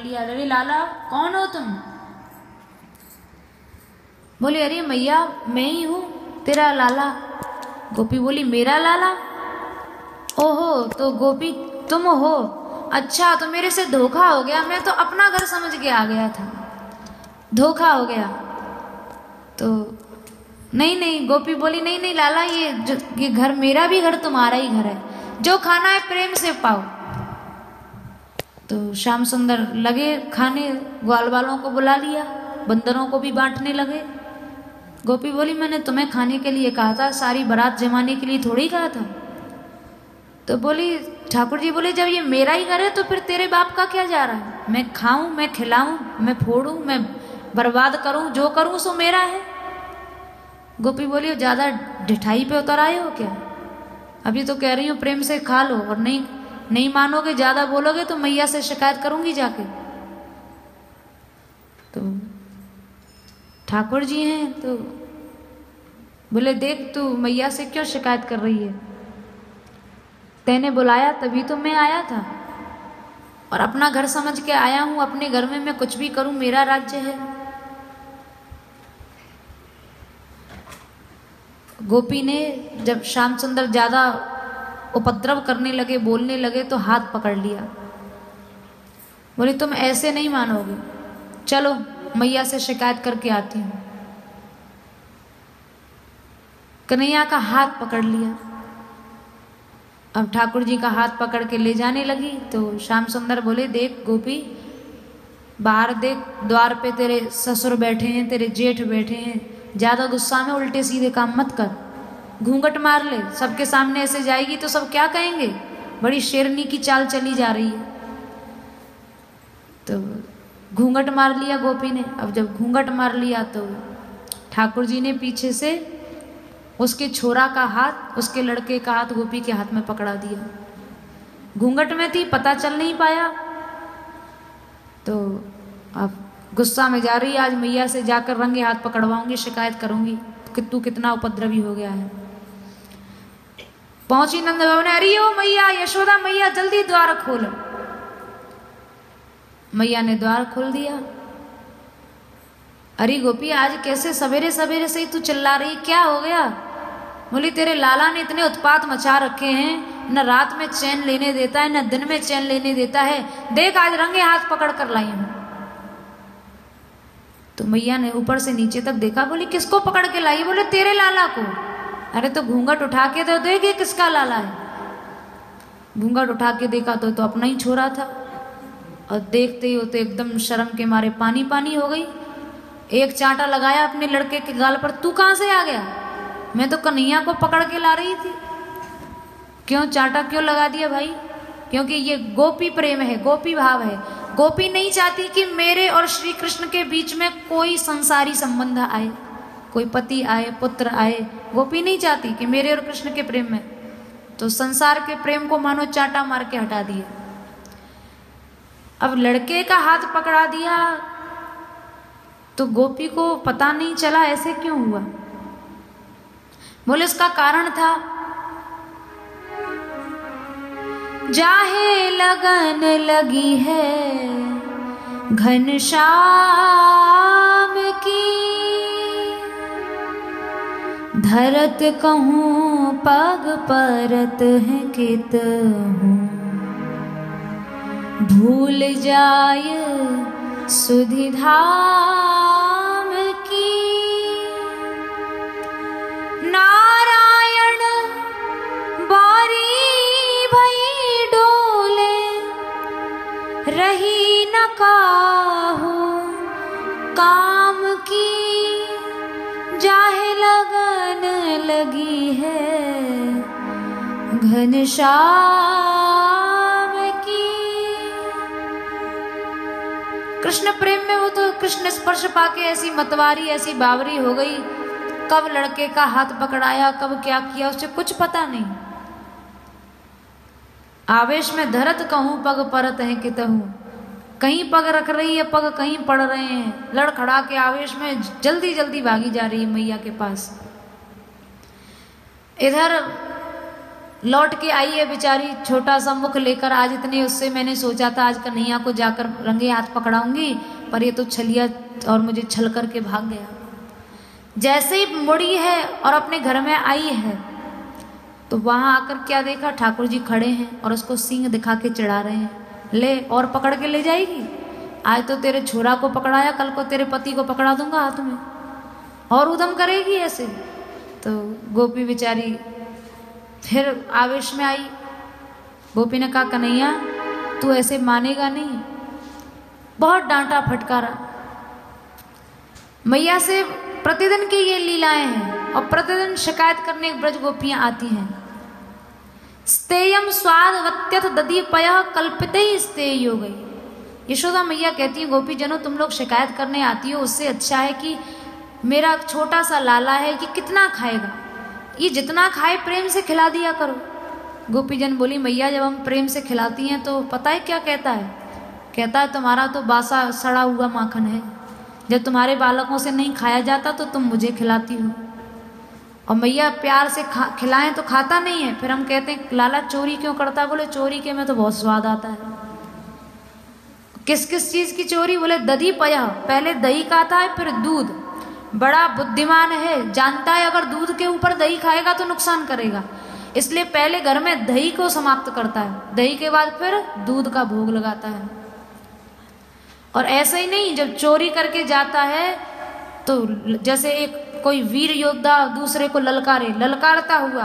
लिया। अरे लाला कौन हो तुम? बोली अरे मैया मैं ही हूँ तेरा लाला। गोपी बोली मेरा लाला? ओहो तो गोपी तुम हो, अच्छा तो मेरे से धोखा हो गया, मैं तो अपना घर समझ के आ गया था, धोखा हो गया। तो नहीं नहीं, गोपी बोली नहीं नहीं लाला, ये घर मेरा भी घर तुम्हारा ही घर है, जो खाना है प्रेम से पाओ। तो श्याम सुंदर लगे खाने, ग्वाल वालों को बुला लिया, बंदरों को भी बांटने लगे। गोपी बोली मैंने तुम्हें खाने के लिए कहा था, सारी बारात जमाने के लिए थोड़ी कहा था। तो बोली ठाकुर जी बोले जब ये मेरा ही घर है तो फिर तेरे बाप का क्या जा रहा है? मैं खाऊं, मैं खिलाऊं, मैं फोड़ूं, मैं बर्बाद करूं, जो करूं सो मेरा है। गोपी बोली ज्यादा ढिठाई पे उतर आए हो क्या? अभी तो कह रही हूँ प्रेम से खा लो, और नहीं मानोगे, ज्यादा बोलोगे तो मैया से शिकायत करूंगी जाके। तो ठाकुर जी हैं तो बोले देख तू मैया से क्यों शिकायत कर रही है, तैने बुलाया तभी तो मैं आया था, और अपना घर समझ के आया हूं, अपने घर में मैं कुछ भी करूं मेरा राज्य है। गोपी ने जब श्याम सुंदर ज्यादा उपद्रव करने लगे, बोलने लगे, तो हाथ पकड़ लिया। बोले तुम ऐसे नहीं मानोगे, चलो मैया से शिकायत करके आती हूं। कन्हैया का हाथ पकड़ लिया। अब ठाकुर जी का हाथ पकड़ के ले जाने लगी तो श्याम सुंदर बोले देख गोपी, बाहर देख, द्वार पे तेरे ससुर बैठे हैं, तेरे जेठ बैठे हैं, ज्यादा गुस्सा में उल्टे सीधे काम मत कर, घूंघट मार ले, सबके सामने ऐसे जाएगी तो सब क्या कहेंगे, बड़ी शेरनी की चाल चली जा रही है। तो घूंघट मार लिया गोपी ने। अब जब घूंघट मार लिया तो ठाकुर जी ने पीछे से उसके छोरा का हाथ, उसके लड़के का हाथ गोपी के हाथ में पकड़ा दिया। घूंघट में थी, पता चल नहीं पाया। तो अब गुस्सा में जा रही है, आज मैया से जाकर रंगे हाथ पकड़वाऊंगी, शिकायत करूंगी कि तू कितना उपद्रवी हो गया है। पहुंची नंद बाबा ने, अरे ओ मैया, यशोदा मैया जल्दी द्वार खोलो। मैया ने द्वार खोल दिया। अरे गोपी आज कैसे सवेरे सवेरे से ही तू चिल्ला रही, क्या हो गया? बोली तेरे लाला ने इतने उत्पात मचा रखे हैं, न रात में चैन लेने देता है, न दिन में चैन लेने देता है, देख आज रंगे हाथ पकड़ कर लाई हूं। तो मैया ने ऊपर से नीचे तक देखा, बोली किसको पकड़ के लाई? बोले तेरे लाला को। अरे तो घूंघट उठा के तो देखे किसका लाला है। घूंघट उठा के देखा तो अपना ही छोरा था, और देखते ही होते एकदम शर्म के मारे पानी पानी हो गई। एक चांटा लगाया अपने लड़के के गाल पर, तू कहां से आ गया? मैं तो कन्हैया को पकड़ के ला रही थी। क्यों चांटा क्यों लगा दिया भाई? क्योंकि ये गोपी प्रेम है, गोपी भाव है। गोपी नहीं चाहती कि मेरे और श्री कृष्ण के बीच में कोई संसारी संबंध आए, कोई पति आए, पुत्र आए। गोपी नहीं चाहती कि मेरे और कृष्ण के प्रेम में, तो संसार के प्रेम को मानो चांटा मार के हटा दिया। अब लड़के का हाथ पकड़ा दिया तो गोपी को पता नहीं चला ऐसे क्यों हुआ। बोले उसका कारण था, जाहे लगन लगी है घनश्याम की, धरत कहूँ पग परत है कित हूँ, भूल जाय सुधि धाम की, नारायण बारी भई डोले, रही न काहू काम की, जाहे लगन लगी है घनश्याम की। कृष्ण प्रेम में वो तो कृष्ण स्पर्श पाके ऐसी मतवारी, ऐसी बावरी हो गई, कब लड़के का हाथ पकड़ाया, कब क्या किया उसे कुछ पता नहीं। आवेश में धरत कहूं पग परत है कितहूं, कहीं पग रख रही है, पग कहीं पड़ रहे हैं, लड़खड़ा के आवेश में जल्दी जल्दी भागी जा रही है मैया के पास। इधर लौट के आई है बेचारी छोटा सा मुख लेकर। आज इतने उससे मैंने सोचा था आज कन्हैया को जाकर रंगे हाथ पकड़ाऊंगी, पर ये तो छलिया और मुझे छल करके भाग गया। जैसे ही मुड़ी है और अपने घर में आई है तो वहां आकर क्या देखा, ठाकुर जी खड़े हैं और उसको सींग दिखा के चिढ़ा रहे हैं, ले और पकड़ के ले जाएगी। आज तो तेरे छोरा को पकड़ाया, कल को तेरे पति को पकड़ा दूंगा हाथ में, और उदम करेगी ऐसे। तो गोपी बेचारी फिर आवेश में आई। गोपी ने कहा कन्हैया तू ऐसे मानेगा नहीं। बहुत डांटा फटकारा। मैया से प्रतिदिन की ये लीलाएं हैं और प्रतिदिन शिकायत करने ब्रज गोपियां आती हैं। स्तेयम स्वादवत्यथ दधीपय कल्पिते ही स्तेय हो गई। यशोदा मैया कहती है गोपी जनों तुम लोग शिकायत करने आती हो, उससे अच्छा है कि मेरा छोटा सा लाला है कि कितना खाएगा, ये जितना खाए प्रेम से खिला दिया करो। गोपीजन बोली मैया जब हम प्रेम से खिलाती हैं तो पता है क्या कहता है, कहता है तुम्हारा तो बासा सड़ा हुआ माखन है, जब तुम्हारे बालकों से नहीं खाया जाता तो तुम मुझे खिलाती हो। और मैया प्यार से खिलाएं तो खाता नहीं है, फिर हम कहते हैं लाला चोरी क्यों करता है, बोले चोरी के में तो बहुत स्वाद आता है। किस किस चीज की चोरी, बोले दधी पया, पहले दही खाता है फिर दूध। बड़ा बुद्धिमान है, जानता है अगर दूध के ऊपर दही खाएगा तो नुकसान करेगा, इसलिए पहले घर में दही को समाप्त करता है, दही के बाद फिर दूध का भोग लगाता है। और ऐसा ही नहीं, जब चोरी करके जाता है तो जैसे एक कोई वीर योद्धा दूसरे को ललकारता हुआ,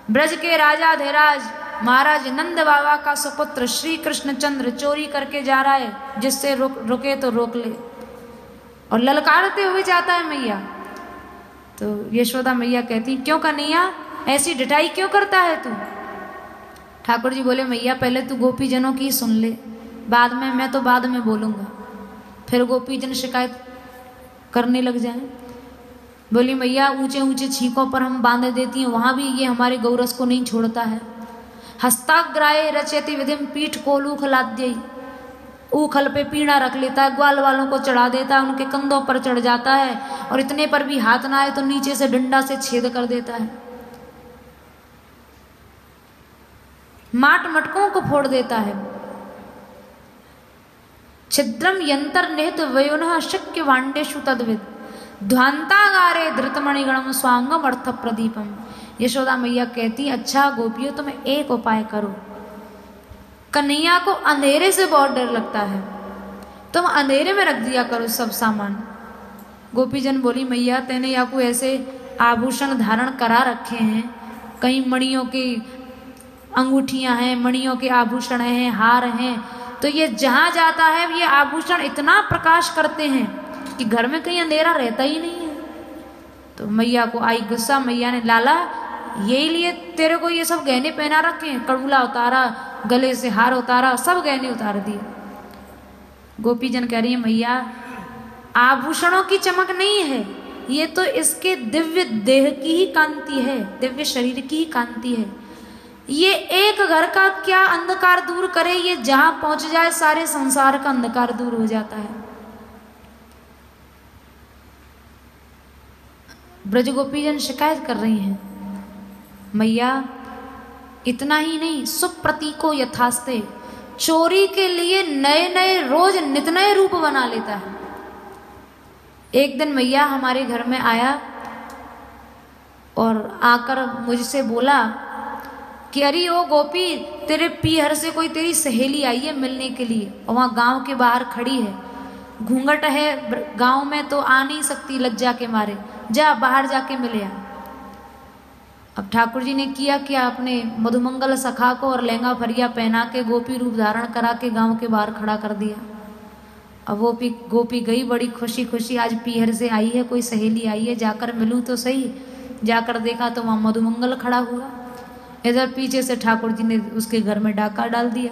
ब्रज के राजा धीराज महाराज नंद बाबा का सुपुत्र श्री कृष्णचंद्र चोरी करके जा रहा है, जिससे रुके तो रोक ले, और ललकारते हुए जाता है मैया। तो यशोदा मैया कहती क्यों कन्हैया ऐसी ढिठाई क्यों करता है तू। ठाकुर जी बोले मैया पहले तू गोपी जनों की सुन ले, बाद में मैं तो बाद में बोलूंगा, फिर गोपी जन शिकायत करने लग जाए। बोली मैया ऊंचे ऊंचे छीकों पर हम बांध देती हैं, वहां भी ये हमारे गौरस को नहीं छोड़ता है। हस्ताग्राय रचयति विधिम पीठ कोलू खलाद्यई, ऊखल पे पीड़ा रख लेता है, ग्वाल वालों को चढ़ा देता है, उनके कंधों पर चढ़ जाता है, और इतने पर भी हाथ ना आए तो नीचे से डंडा से छेद कर देता है, माट मटकों को फोड़ देता है। छिद्रम यंत्र निहित वयोन शक्य वांडेशु तद्विद ध्वांतागारे धृतमणिगणम स्वांगम अर्थ प्रदीपम। यशोदा मैया कहती अच्छा गोपियों तुम एक उपाय करो, कन्हैया को अंधेरे से बहुत डर लगता है, तुम अंधेरे में रख दिया करो सब सामान। गोपीजन बोली मैया तेने या को ऐसे आभूषण धारण करा रखे हैं, कहीं मणियों की अंगूठियां हैं, मणियों के आभूषण हैं, हार हैं, तो ये जहां जाता है ये आभूषण इतना प्रकाश करते हैं कि घर में कहीं अंधेरा रहता ही नहीं है। तो मैया को आई गुस्सा, मैया ने लाला यही लिए तेरे को ये सब गहने पहना रखे हैं, कड़ूला उतारा, गले से हार उतारा, सब गहने उतार दिए। गोपीजन कह रही है मैया आभूषणों की चमक नहीं है, ये तो इसके दिव्य देह की ही कांति है, दिव्य शरीर की ही कांति है। ये एक घर का क्या अंधकार दूर करे, ये जहां पहुंच जाए सारे संसार का अंधकार दूर हो जाता है। ब्रज गोपीजन शिकायत कर रही हैं मैया इतना ही नहीं, सुप्रतीको यथास्ते, चोरी के लिए नए नए रोज नित नए रूप बना लेता है। एक दिन मैया हमारे घर में आया और आकर मुझसे बोला कि अरे ओ गोपी तेरे पीहर से कोई तेरी सहेली आई है मिलने के लिए, और वहाँ गांव के बाहर खड़ी है, घूंघट है गांव में तो आ नहीं सकती लज्जा के मारे, जा बाहर जाके मिले आ। अब ठाकुर जी ने किया क्या, अपने मधुमंगल सखा को और लहंगा फरिया पहना के गोपी रूप धारण करा के गांव के बाहर खड़ा कर दिया। अब वो गोपी गई बड़ी खुशी खुशी, आज पीहर से आई है, कोई सहेली आई है, जाकर मिलूं तो सही। जाकर देखा तो वहाँ मधुमंगल खड़ा हुआ, इधर पीछे से ठाकुर जी ने उसके घर में डाका डाल दिया,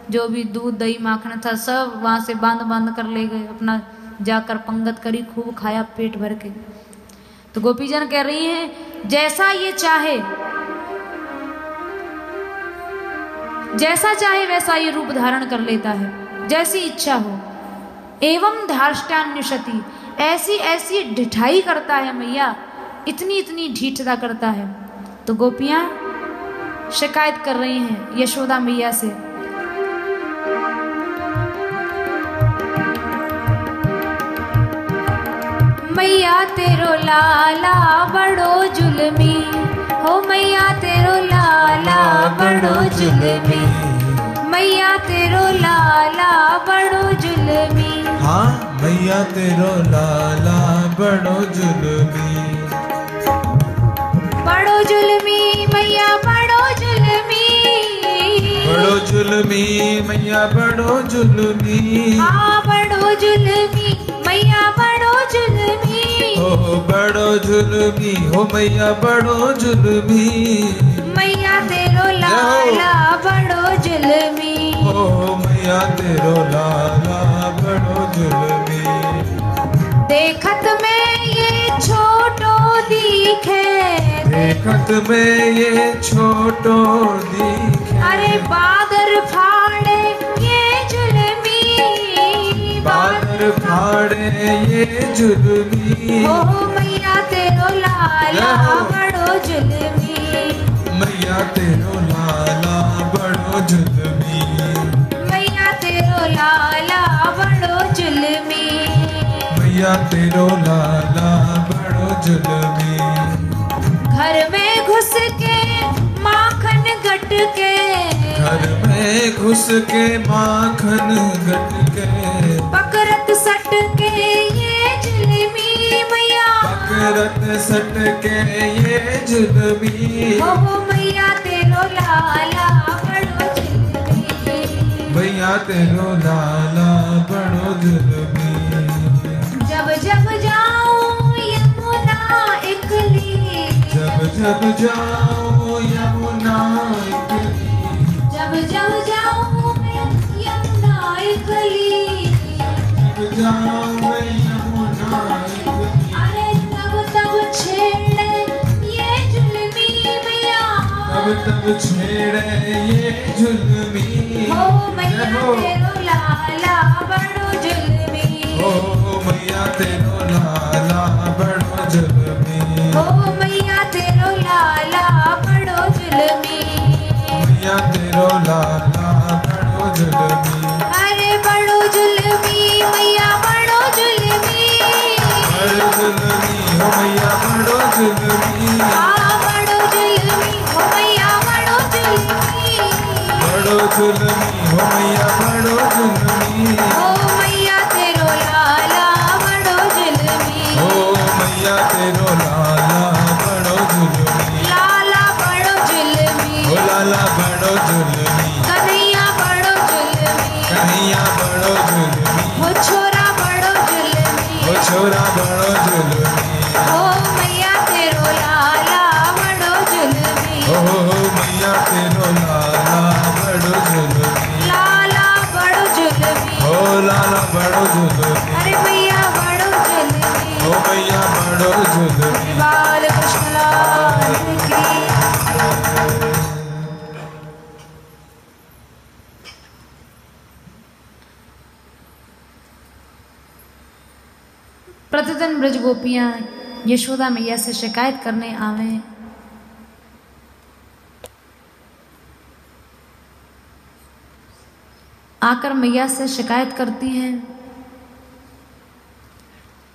जो भी दूध दही माखन था सब वहाँ से बांध बांध कर ले गए, अपना जाकर पंगत करी, खूब खाया पेट भर के। तो गोपीजन कह रही हैं जैसा ये चाहे, जैसा चाहे वैसा ये रूप धारण कर लेता है, जैसी इच्छा हो। एवं धार्ष्टान्युषति, ऐसी ऐसी ढिठाई करता है मैया, इतनी इतनी ढीठता करता है। तो गोपियां शिकायत कर रही हैं यशोदा मैया से। मैया तेरो लाला बड़ो जुल्मी, हो मैया तेरो लाला बड़ो जुल्मी, मैया तेरो लाला बड़ो जुल्मी। हाँ मैया तेरो लाला बड़ो जुल्मी, बड़ो जुल्मी मैया बड़ो जुल्मी, बड़ो जुल्मी मैया बड़ो जुल्मी। हाँ बड़ो जुल्मी मैया बड़ो जुल्मी, हो बड़ो जुल्मी हो मैया बड़ो जुल्मी, मैया तेरो लाला बड़ो जुल्मी, हो मैया तेरो लाला बड़ो जुल्मी। देखत में ये छोटो दिखे, देखत में ये छोटो दिखे, अरे बादर फाड़े ये जुल्मी, बादर फाड़े ये जुल्मी। हो मैया तेरो लाला बड़ो जुल्मी, मैया तेरो लाला बड़ो जुल्मी, मैया तेरो लाला बड़ो जुल्मी, मैया तेरो लाला बड़ो जुल्मी। घर में घुस के माखन गट के, घर में घुस के माखन गट के, पकड़त सट के ये जुल्मी मैया, पकड़त सट के ये जुल्मी। हो मैया तेरो लाला बड़ो जुल्मी, मैया तेरो लाला बड़ो जुल्मी। जब जब जाऊं यमुना इकली, जब जब जाओ यमुना इकली, जब जब जाऊं मैं यमुना इकली, जब जाओ यमुना इकली, अरे तब तब छेड़े ये जुल्मी मैया, तब छेड़े ये जुल्मी। हो मैया तेरो लाला बड़ो जुल्मी, हो मैया तेरो लाला बड़ो जुल्मी, हो मैया तेरो लाला बड़ो जुल्मी, मैया तेरो लाला बड़ो जुल्मी। अरे बड़ो जुल्मी मैया बड़ो जुल्मी, बड़ो जुल्मी हो मैया बड़ो जुल्मी, हाँ बड़ो जुल्मी हो मैया बड़ो जुल्मी, बड़ो जुल्मी हो मैया बड़ो जुल्मी। हो मैया तेरो लाला बड़ो जुल्मी, हो मैया तेरो लाला बड़ो जुल्मी, लाला बड़ो जुल्मी, हो लाला बड़ो जुल्मी, कन्हैया बड़ो जुल्मी, कन्हैया बड़ो जुल्मी, हो छोरा बड़ो जुल्मी, हो छोरा बड़ो जुल्मी। हो मैया तेरो लाला बड़ो जुल्मी, हो मैया तेरो लाला बड़ो जुल्मी, लाला बड़ो जुल्मी, हो लाला बड़ो जुल्मी, अरे मैया बड़ो जुल्मी, हो मैया बड़ो जुल्मी। बाल कृष्ण लाल की। प्रतिदिन ब्रज गोपियां यशोदा मैया से शिकायत करने आवे। आकर मैया से शिकायत करती हैं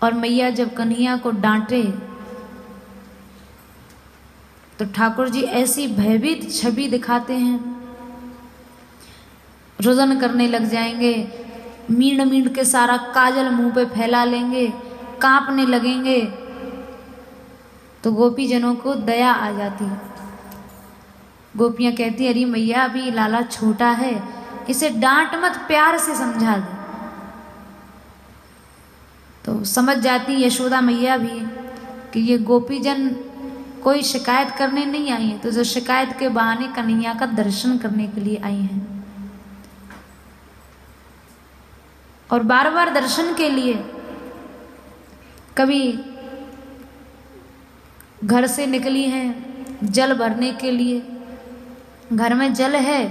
और मैया जब कन्हैया को डांटे तो ठाकुर जी ऐसी भयभीत छवि दिखाते हैं, रुदन करने लग जाएंगे, मीण मीण के सारा काजल मुंह पे फैला लेंगे, कांपने लगेंगे। तो गोपी जनों को दया आ जाती है। गोपियां कहती अरे मैया अभी लाला छोटा है, इसे डांट मत, प्यार से समझा दे। तो समझ जाती यशोदा मैया भी कि ये गोपीजन कोई शिकायत करने नहीं आई है, तो जो शिकायत के बहाने कन्हैया का दर्शन करने के लिए आई हैं। और बार बार दर्शन के लिए, कभी घर से निकली हैं जल भरने के लिए, घर में जल है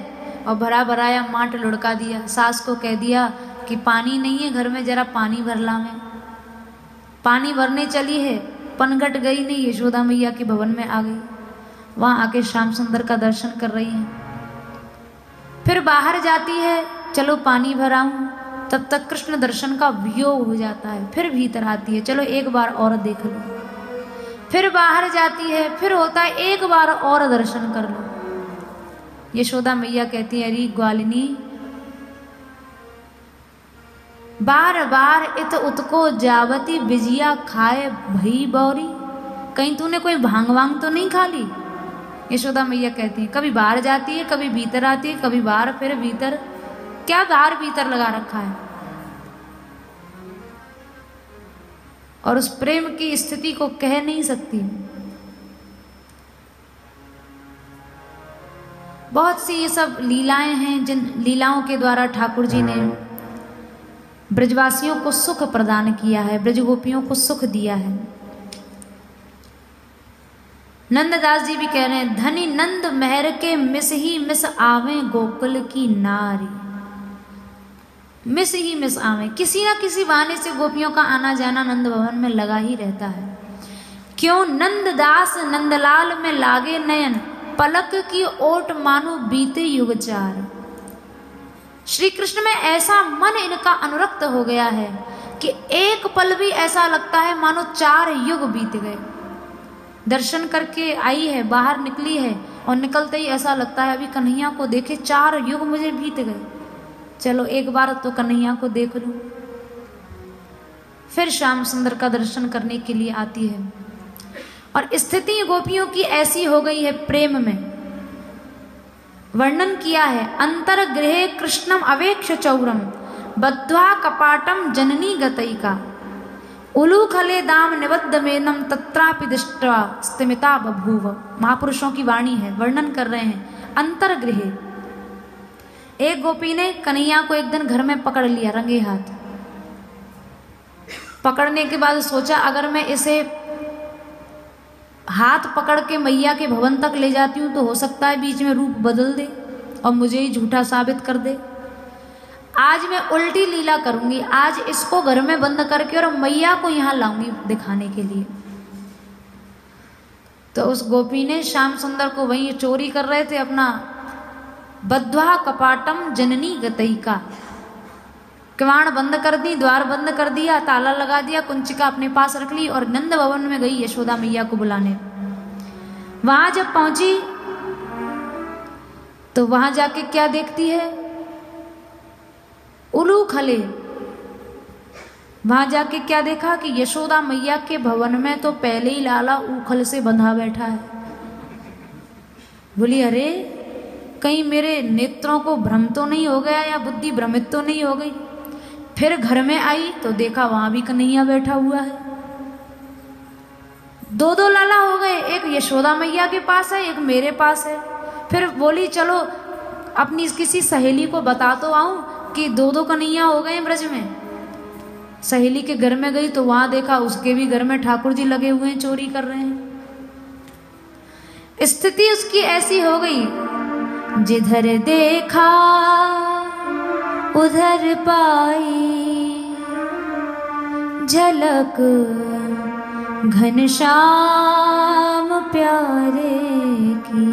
और भरा भराया माट लुढ़का दिया, सास को कह दिया कि पानी नहीं है घर में, जरा पानी भर ला। में पानी भरने चली है, पनघट गई नहीं, यशोदा मैया के भवन में आ गई। वहां आके श्याम सुंदर का दर्शन कर रही है। फिर बाहर जाती है, चलो पानी भराऊं, तब तक कृष्ण दर्शन का वियोग हो जाता है। फिर भीतर आती है, चलो एक बार और देख लो। फिर बाहर जाती है, फिर होता है एक बार और दर्शन कर लो। यशोदा मैया कहती है, अरे ग्वालिनी, बार बार इत उतको जावती बिजिया खाए भई बौरी, कहीं तूने कोई भांग वांग तो नहीं खा ली? यशोदा मैया कहती है, कभी बाहर जाती है, कभी भीतर आती है, कभी बाहर फिर भीतर, क्या बाहर भीतर लगा रखा है? और उस प्रेम की स्थिति को कह नहीं सकती। बहुत सी ये सब लीलाएं हैं जिन लीलाओं के द्वारा ठाकुर जी ने ब्रजवासियों को सुख प्रदान किया है, ब्रजगोपियों को सुख दिया है। नंददास जी भी कह रहे हैं, धनी नंद मेहर के मिस ही मिस आवे गोकुल की नारी। मिस ही मिस आवे, किसी ना किसी बहाने से गोपियों का आना जाना नंद भवन में लगा ही रहता है। क्यों नंददास नंदलाल में लागे नयन, पलक की ओट मानो बीते युग चार। श्री कृष्ण में ऐसा मन इनका अनुरक्त हो गया है कि एक पल भी ऐसा लगता है मानो 4 युग बीत गए। दर्शन करके आई है, बाहर निकली है और निकलते ही ऐसा लगता है अभी कन्हैया को देखे 4 युग मुझे बीत गए, चलो एक बार तो कन्हैया को देख लूं। फिर श्याम सुंदर का दर्शन करने के लिए आती है। और स्थिति गोपियों की ऐसी हो गई है प्रेम में। वर्णन किया है, अंतर्गृहे कृष्णम अवेक्ष चौरम बद्ध्वा कपाटम जननी गतैका उलूखले दाम निबद्ध मेनम तत्रापि दृष्ट्वा स्तिमिता बभूव। महापुरुषों की वाणी है, वर्णन कर रहे हैं। अंतर्गृहे, एक गोपी ने कन्हैया को एक दिन घर में पकड़ लिया रंगे हाथ। पकड़ने के बाद सोचा अगर मैं इसे हाथ पकड़ के मैया के भवन तक ले जाती हूँ तो हो सकता है बीच में रूप बदल दे और मुझे ही झूठा साबित कर दे। आज मैं उल्टी लीला करूंगी, आज इसको घर में बंद करके और मैया को यहाँ लाऊंगी दिखाने के लिए। तो उस गोपी ने श्याम सुंदर को वहीं चोरी कर रहे थे अपना, बद्ध्वा कपाटम जननी गतैका, किवाड़ बंद कर दी, द्वार बंद कर दिया, ताला लगा दिया, कुंचिका अपने पास रख ली और नंद भवन में गई यशोदा मैया को बुलाने। वहां जब पहुंची तो वहां जाके क्या देखती है, उलूखले। वहां जाके क्या देखा कि यशोदा मैया के भवन में तो पहले ही लाला उखल से बंधा बैठा है। बोली अरे कहीं मेरे नेत्रों को भ्रम तो नहीं हो गया या बुद्धि भ्रमित तो नहीं हो गई। फिर घर में आई तो देखा वहां भी कन्हैया बैठा हुआ है। 2 लाला हो गए, एक यशोदा मैया के पास है, एक मेरे पास है। फिर बोली चलो अपनी किसी सहेली को बता तो आऊं कि 2 कन्हैया हो गए ब्रज में। सहेली के घर में गई तो वहां देखा उसके भी घर में ठाकुर जी लगे हुए हैं, चोरी कर रहे हैं। स्थिति उसकी ऐसी हो गई, जिधर देखा उधर पाई झलक घनश्याम प्यारे की।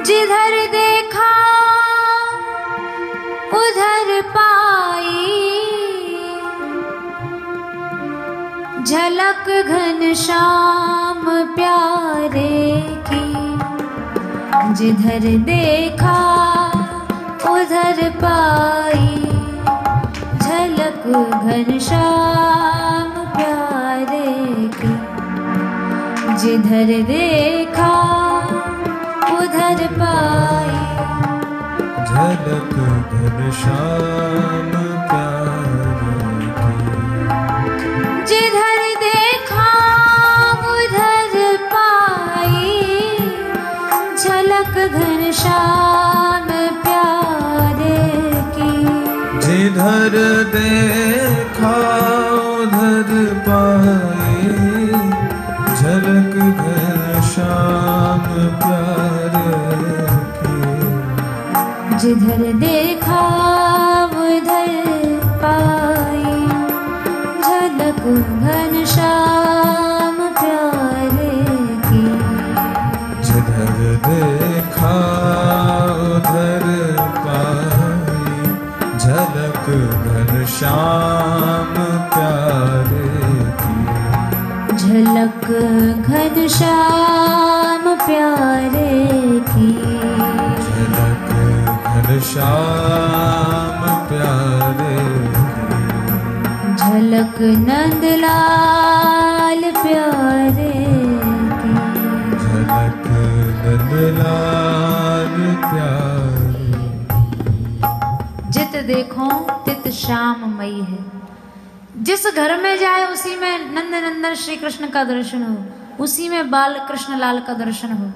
जिधर देखा उधर पाई झलक घनश्याम प्यारे की। जिधर देखा उधर पाई झलक घनश्याम प्यारे की। जिधर देखा उधर पाई झलक घनश्याम प्यारे की। जिधर देखा उधर पाई झलक घनश्याम प्यारे की। जिधर देखा उधर पाई झलक घनश्याम प्यारे की। जिधर देखा उधर पाई झलक घनश्याम प्यारे झलक घनश्याम प्यारे की। झलक घनश्याम प्यारे की। झलक घनश्याम प्यारे की। झलक नंदलाल प्यारे की। झलक नंदलाल प्यारे। जित देखो तित श्याम मई है। जिस घर में जाए उसी में नंद नंदन श्री कृष्ण का दर्शन हो, उसी में बाल कृष्ण लाल का दर्शन हो।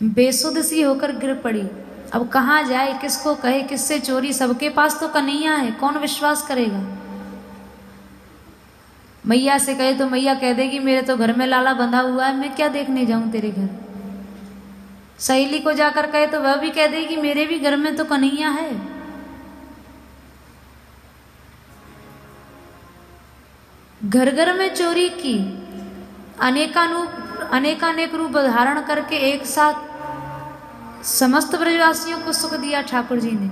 बेसुध सी होकर गिर पड़ी, अब कहाँ जाए, किसको कहे, किससे चोरी, सबके पास तो कन्हैया है, कौन विश्वास करेगा। मैया से कहे तो मैया कह देगी मेरे तो घर में लाला बंधा हुआ है, मैं क्या देखने जाऊं तेरे घर। सहेली को जाकर कहे तो वह भी कह देगी मेरे भी घर में तो कन्हैया है। घर घर में चोरी की, अनेकानेक रूप धारण करके एक साथ समस्त ब्रजवासियों को सुख दिया ठाकुर जी ने।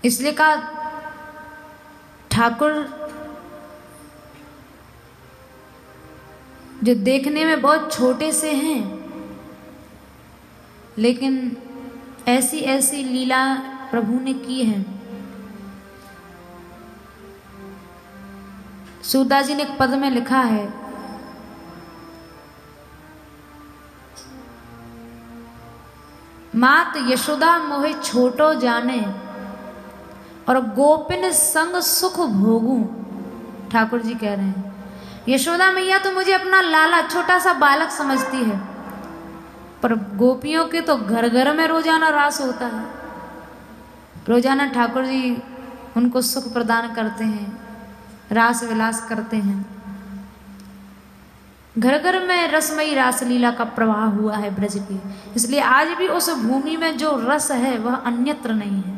इसलिए कहा ठाकुर जो देखने में बहुत छोटे से हैं, लेकिन ऐसी ऐसी लीला प्रभु ने की है। सूरदास जी ने एक पद में लिखा है, मात यशोदा मोहे छोटो जाने और गोपिन संग सुख भोगूं। ठाकुर जी कह रहे हैं यशोदा मैया तो मुझे अपना लाला छोटा सा बालक समझती है, पर गोपियों के तो घर घर में रोजाना रास होता है। रोजाना ठाकुर जी उनको सुख प्रदान करते हैं, रास विलास करते हैं। घर घर में रसमयी रासलीला का प्रवाह हुआ है ब्रज की। इसलिए आज भी उस भूमि में जो रस है वह अन्यत्र नहीं है।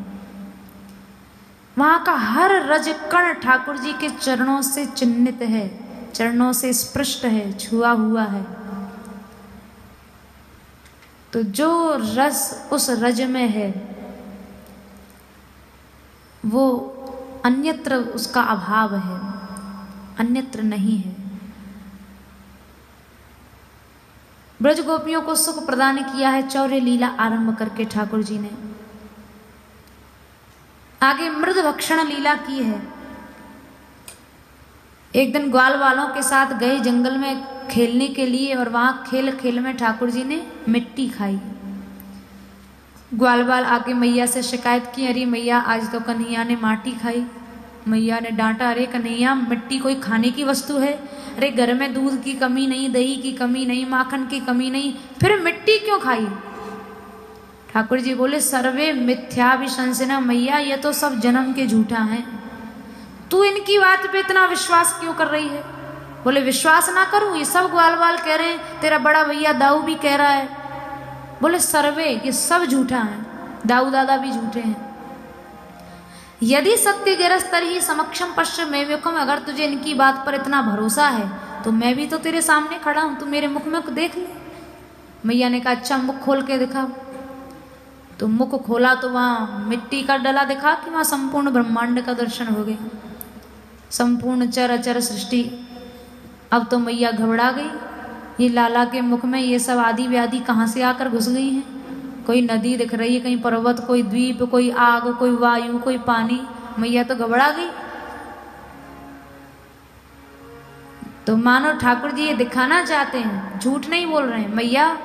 वहां का हर रज कण ठाकुर जी के चरणों से चिन्हित है, चरणों से स्पृष्ट है, छुआ हुआ है। तो जो रस उस रज में है वो अन्यत्र उसका अभाव है, अन्यत्र नहीं है। ब्रज गोपियों को सुख प्रदान किया है चौर्य लीला आरंभ करके ठाकुर जी ने। आगे मृद भक्षण लीला की है। एक दिन ग्वाल वालों के साथ गए जंगल में खेलने के लिए और वहां खेल खेल में ठाकुर जी ने मिट्टी खाई। ग्वाल वाल आके मैया से शिकायत की, अरे मैया आज तो कन्हैया ने माटी खाई। मैया ने डांटा, अरे कन्हैया मिट्टी कोई खाने की वस्तु है? अरे घर में दूध की कमी नहीं, दही की कमी नहीं, माखन की कमी नहीं, फिर मिट्टी क्यों खाई? ठाकुर जी बोले सर्वे मिथ्याभिशंसना, मैया ये तो सब जन्म के झूठा हैं, तू इनकी बात पे इतना विश्वास क्यों कर रही है? बोले विश्वास ना करूं, ये सब ग्वाल वाल कह रहे हैं, तेरा बड़ा भैया दाऊ भी कह रहा है। बोले सर्वे ये सब झूठा है, दाऊ दादा भी झूठे हैं। यदि सत्य गिरस्तर ही समक्षम पश्चिम में व्युकम, अगर तुझे इनकी बात पर इतना भरोसा है तो मैं भी तो तेरे सामने खड़ा हूं, तू मेरे मुख में देख ले। मैया ने कहा अच्छा मुख खोल के दिखाओ। तो मुख खोला तो वहां मिट्टी का डला दिखा कि वहां संपूर्ण ब्रह्मांड का दर्शन हो गया, संपूर्ण चर अचर सृष्टि। अब तो मैया घबरा गई, ये लाला के मुख में ये सब आदि व्याधि कहाँ से आकर घुस गई हैं? कोई नदी दिख रही है, कहीं पर्वत, कोई द्वीप, कोई आग, कोई वायु, कोई पानी। मैया तो घबरा गई। तो मानो ठाकुर जी ये दिखाना चाहते हैं, झूठ नहीं बोल रहे हैं। मैया